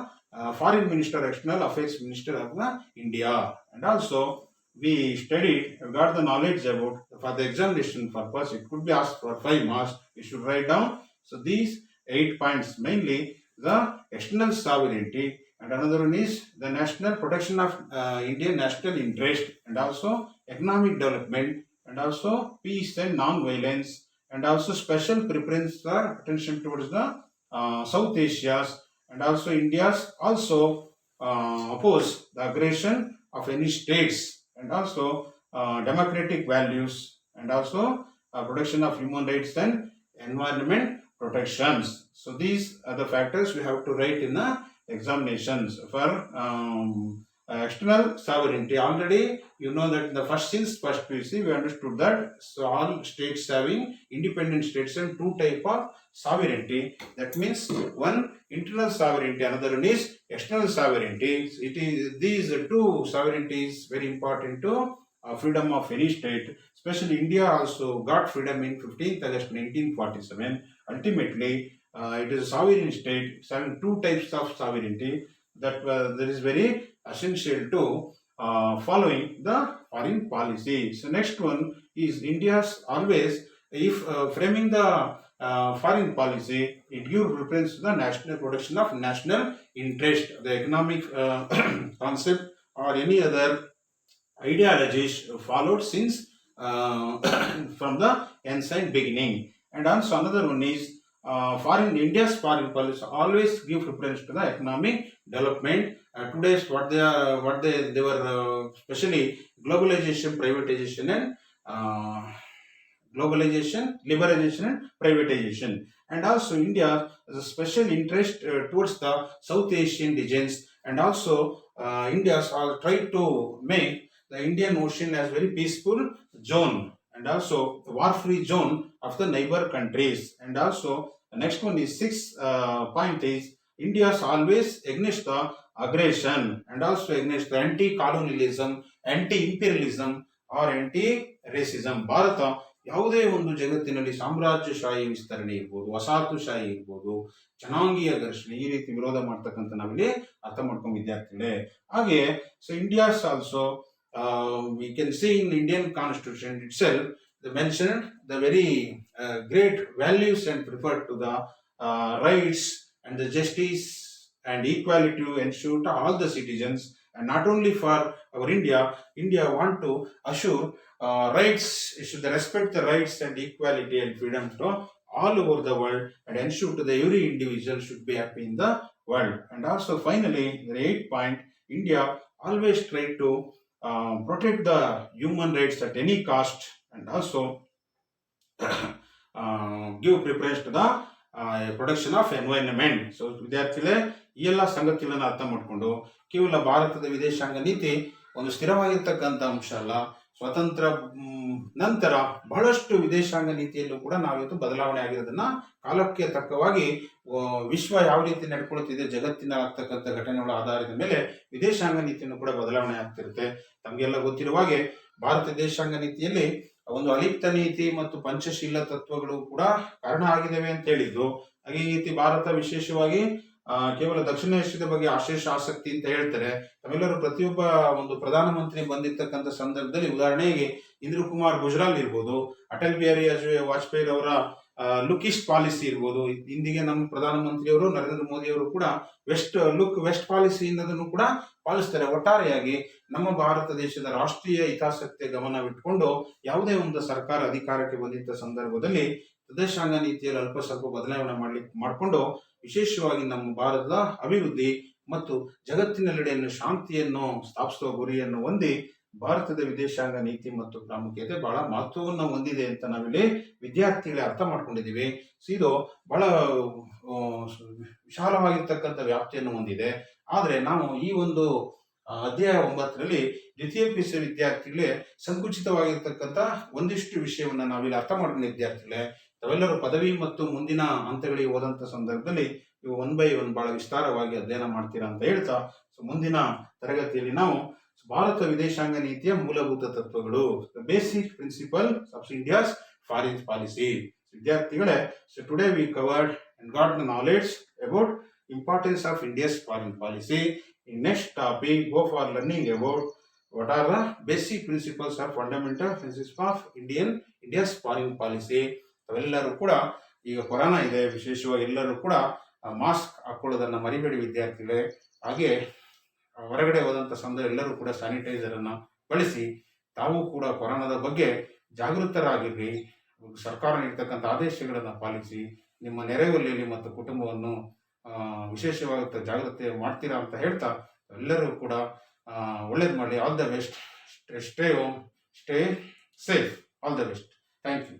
Foreign Minister, External Affairs Minister of India. And also, we studied, got the knowledge about for the examination purpose. It could be asked for 5 marks. We should write down. So these 8 points, mainly the external sovereignty, and another one is the national protection of Indian national interest, and also economic development, and also peace and non-violence, and also special preference or attention towards the South Asia, and also India's also oppose the aggression of any states, and also democratic values, and also protection of human rights and environment protections. So these are the factors we have to write in the examinations for external sovereignty. Already you know that in the first PUC we understood that so all states having independent states and 2 type of sovereignty. That means one internal sovereignty, another one is external sovereignty. It is these 2 sovereignties very important to freedom of any state. Especially India also got freedom in 15th August 1947. Ultimately, it is a sovereign state having 2 types of sovereignty that is very essential to following the foreign policy. So next one is India's always, if framing the foreign policy, it gives preference to the national protection of national interest, the economic concept or any other ideologies followed since from the ancient beginning. And also another one is India's foreign policy always give preference to the economic development. Today's what they were especially globalization, privatization, and globalization, liberalization, and privatization. And also India has a special interest towards the South Asian regions, and also India has tried to make the Indian Ocean as very peaceful zone, and also war-free zone of the neighbor countries. And also the next one is 6th point is India is always against the aggression, and also against the anti-colonialism, anti-imperialism or anti-racism. Bharat ಯಾವುದೇ ಒಂದು ಜಗತ್ತಿನಲ್ಲಿ ಸಾಮ್ರಾಜ್ಯಶಾಹಿ ವಿಸ್ತರಣೆ ಇರ್ಬೋದು, ವಸಾಹತುಶಾಹಿ ಇರ್ಬೋದು, ಜನಾಂಗೀಯ ಘರ್ಷಣೆ ಈ ರೀತಿ ವಿರೋಧ ಮಾಡ್ತಕ್ಕಂಥ ನಾವಿಲ್ಲಿ ಅರ್ಥ ಮಾಡ್ಕೊಂಡು ವಿದ್ಯಾರ್ಥಿಗಳೇ. ಹಾಗೆ so India's also we can see in Indian constitution itself they mentioned the very great values and preferred to the rights and the justice and equality to ensure to all the citizens, and not only for our India want to assure rights, should respect the rights and equality and freedom to all over the world, and ensure to the every individual should be happy in the world. And also finally the 8th point, India always try to protect the human rights at any cost, and also give preference to the protection of environment. So ವಿದ್ಯಾರ್ಥಿಗಳೇ ಈ ಎಲ್ಲ ಸಂಗತಿಗಳನ್ನು ಅರ್ಥ ಮಾಡಿಕೊಂಡು ಕೇವಲ ಭಾರತದ ವಿದೇಶಾಂಗ ನೀತಿ ಒಂದು ಸ್ಥಿರವಾಗಿರ್ತಕ್ಕಂಥ ಅಂಶ ಅಲ್ಲ, ಸ್ವತಂತ್ರ ನಂತರ ಬಹಳಷ್ಟು ವಿದೇಶಾಂಗ ನೀತಿಯಲ್ಲೂ ಕೂಡ ನಾವಿವತ್ತು ಬದಲಾವಣೆ ಆಗಿರೋದನ್ನ ಕಾಲಕ್ಕೆ ತಕ್ಕವಾಗಿ ವಿಶ್ವ ಯಾವ ರೀತಿ ನಡ್ಕೊಳ್ತಿದೆ, ಜಗತ್ತಿನ ಆಗ್ತಕ್ಕಂಥ ಘಟನೆಗಳ ಆಧಾರದ ಮೇಲೆ ವಿದೇಶಾಂಗ ನೀತಿಯನ್ನು ಕೂಡ ಬದಲಾವಣೆ ಆಗ್ತಿರುತ್ತೆ. ತಮಗೆಲ್ಲ ಗೊತ್ತಿರುವ ಹಾಗೆ ಭಾರತ ವಿದೇಶಾಂಗ ನೀತಿಯಲ್ಲಿ ಒಂದು ಅಲಿಪ್ತ ನೀತಿ ಮತ್ತು ಪಂಚಶೀಲ ತತ್ವಗಳು ಕೂಡ ಕಾರಣ ಆಗಿದ್ದಾವೆ ಅಂತ ಹೇಳಿದ್ದು. ಹಾಗೆ ಈ ರೀತಿ ಭಾರತ ವಿಶೇಷವಾಗಿ ಕೇವಲ ದಕ್ಷಿಣ ಏಷ್ಯಾದ ಬಗ್ಗೆ ಅಶೇಷ ಆಸಕ್ತಿ ಅಂತ ಹೇಳ್ತಾರೆ. ತಾವೆಲ್ಲರೂ ಪ್ರತಿಯೊಬ್ಬ ಒಂದು ಪ್ರಧಾನಮಂತ್ರಿ ಬಂದಿರ್ತಕ್ಕಂಥ ಸಂದರ್ಭದಲ್ಲಿ ಉದಾಹರಣೆಗೆ ಇಂದ್ರ ಕುಮಾರ್ ಗುಜರಾಲ್ ಇರ್ಬೋದು, ಅಟಲ್ ಬಿಹಾರಿ ವಾಜಪೇಯಿ ಅವರ ಲುಕಿಸ್ಟ್ ಪಾಲಿಸಿ ಇರ್ಬೋದು, ಇಂದಿಗೆ ನಮ್ಮ ಪ್ರಧಾನಮಂತ್ರಿಯವರು ನರೇಂದ್ರ ಮೋದಿ ಅವರು ಕೂಡ ವೆಸ್ಟ್ ಪಾಲಿಸಿ ಅನ್ನೋದನ್ನು ಕೂಡ ಪಾಲಿಸ್ತಾರೆ. ಒಟ್ಟಾರೆಯಾಗಿ ನಮ್ಮ ಭಾರತ ದೇಶದ ರಾಷ್ಟ್ರೀಯ ಹಿತಾಸಕ್ತಿಯ ಗಮನವಿಟ್ಟುಕೊಂಡು ಯಾವುದೇ ಒಂದು ಸರ್ಕಾರ ಅಧಿಕಾರಕ್ಕೆ ಬಂದಿದ್ದ ಸಂದರ್ಭದಲ್ಲಿ ವಿದೇಶಾಂಗ ನೀತಿಯಲ್ಲಿ ಅಲ್ಪ ಸ್ವಲ್ಪ ಬದಲಾವಣೆ ಮಾಡಿಕೊಂಡು ವಿಶೇಷವಾಗಿ ನಮ್ಮ ಭಾರತದ ಅಭಿವೃದ್ಧಿ ಮತ್ತು ಜಗತ್ತಿನೆಲ್ಲೆಡೆಯನ್ನು ಶಾಂತಿಯನ್ನು ಸ್ಥಾಪಿಸುವ ಗುರಿಯನ್ನು ಹೊಂದಿ ಭಾರತದ ವಿದೇಶಾಂಗ ನೀತಿ ಮತ್ತು ಪ್ರಾಮುಖ್ಯತೆ ಬಹಳ ಮಹತ್ವವನ್ನು ಹೊಂದಿದೆ ಅಂತ ನಾವಿಲ್ಲಿ ವಿದ್ಯಾರ್ಥಿಗಳೇ ಅರ್ಥ ಮಾಡ್ಕೊಂಡಿದ್ದೀವಿ. ಸೊ ಇದು ಬಹಳ ವಿಶಾಲವಾಗಿರ್ತಕ್ಕಂಥ ವ್ಯಾಪ್ತಿಯನ್ನು ಹೊಂದಿದೆ. ಆದರೆ ನಾವು ಈ ಒಂದು ಅಧ್ಯಾಯ 9ರಲ್ಲಿ ದ್ವಿತೀಯ PUC ವಿದ್ಯಾರ್ಥಿಗಳೇ ಸಂಕುಚಿತವಾಗಿರ್ತಕ್ಕಂಥ ಒಂದಿಷ್ಟು ವಿಷಯವನ್ನು ನಾವಿಲ್ಲಿ ಅರ್ಥ ಮಾಡ್ಕೊಂಡ ವಿದ್ಯಾರ್ಥಿಗಳೇ, ತಾವೆಲ್ಲರೂ ಪದವಿ ಮತ್ತು ಮುಂದಿನ ಹಂತಗಳಿಗೆ ಹೋದಂಥ ಸಂದರ್ಭದಲ್ಲಿ ಇವು 1 by 1 ಬಹಳ ವಿಸ್ತಾರವಾಗಿ ಅಧ್ಯಯನ ಮಾಡ್ತೀರಾ ಅಂತ ಹೇಳ್ತಾ, ಸೊ ಮುಂದಿನ ತರಗತಿಯಲ್ಲಿ ನಾವು ಭಾರತ ವಿದೇಶಾಂಗ ನೀತಿಯ ಮೂಲಭೂತ ತತ್ವಗಳು, basic principle of India's foreign policy. ವಿದ್ಯಾರ್ಥಿಗಳೇ, so today we covered and got the knowledge about importance of India's foreign policy. In next topic, go for learning about what are the basic principles or fundamental principles of India's foreign policy. ತಾವೆಲ್ಲರೂ ಕೂಡ ಈಗ corona ಇದೆ, ವಿಶೇಷವಾಗಿ ಎಲ್ಲರೂ ಕೂಡ mask ಹಾಕೊಳ್ಳೋದನ್ನ ಮರಿಬೇಡಿ ವಿದ್ಯಾರ್ಥಿಗಳೇ. ಹಾಗೆ ಹೊರಗಡೆ ಹೋದಂಥ ಸಂದರ್ಭ ಎಲ್ಲರೂ ಕೂಡ ಸ್ಯಾನಿಟೈಸರ್ ಅನ್ನ ಬಳಸಿ. ತಾವು ಕೂಡ ಕೊರೋನಾದ ಬಗ್ಗೆ ಜಾಗೃತರಾಗಿರ್ರಿ. ಸರ್ಕಾರ ನೀಡ್ತಕ್ಕಂಥ ಆದೇಶಗಳನ್ನು ಪಾಲಿಸಿ. ನಿಮ್ಮ ನೆರೆಹೊರೆಯಲ್ಲಿ ಮತ್ತು ಕುಟುಂಬವನ್ನು ವಿಶೇಷವಾಗಿ ಜಾಗ್ರತೆ ಮಾಡ್ತೀರಾ ಅಂತ ಹೇಳ್ತಾ ಎಲ್ಲರೂ ಕೂಡ ಒಳ್ಳೇದು ಮಾಡಲಿ. All the best. Stay home, stay safe. All the best. Thank you.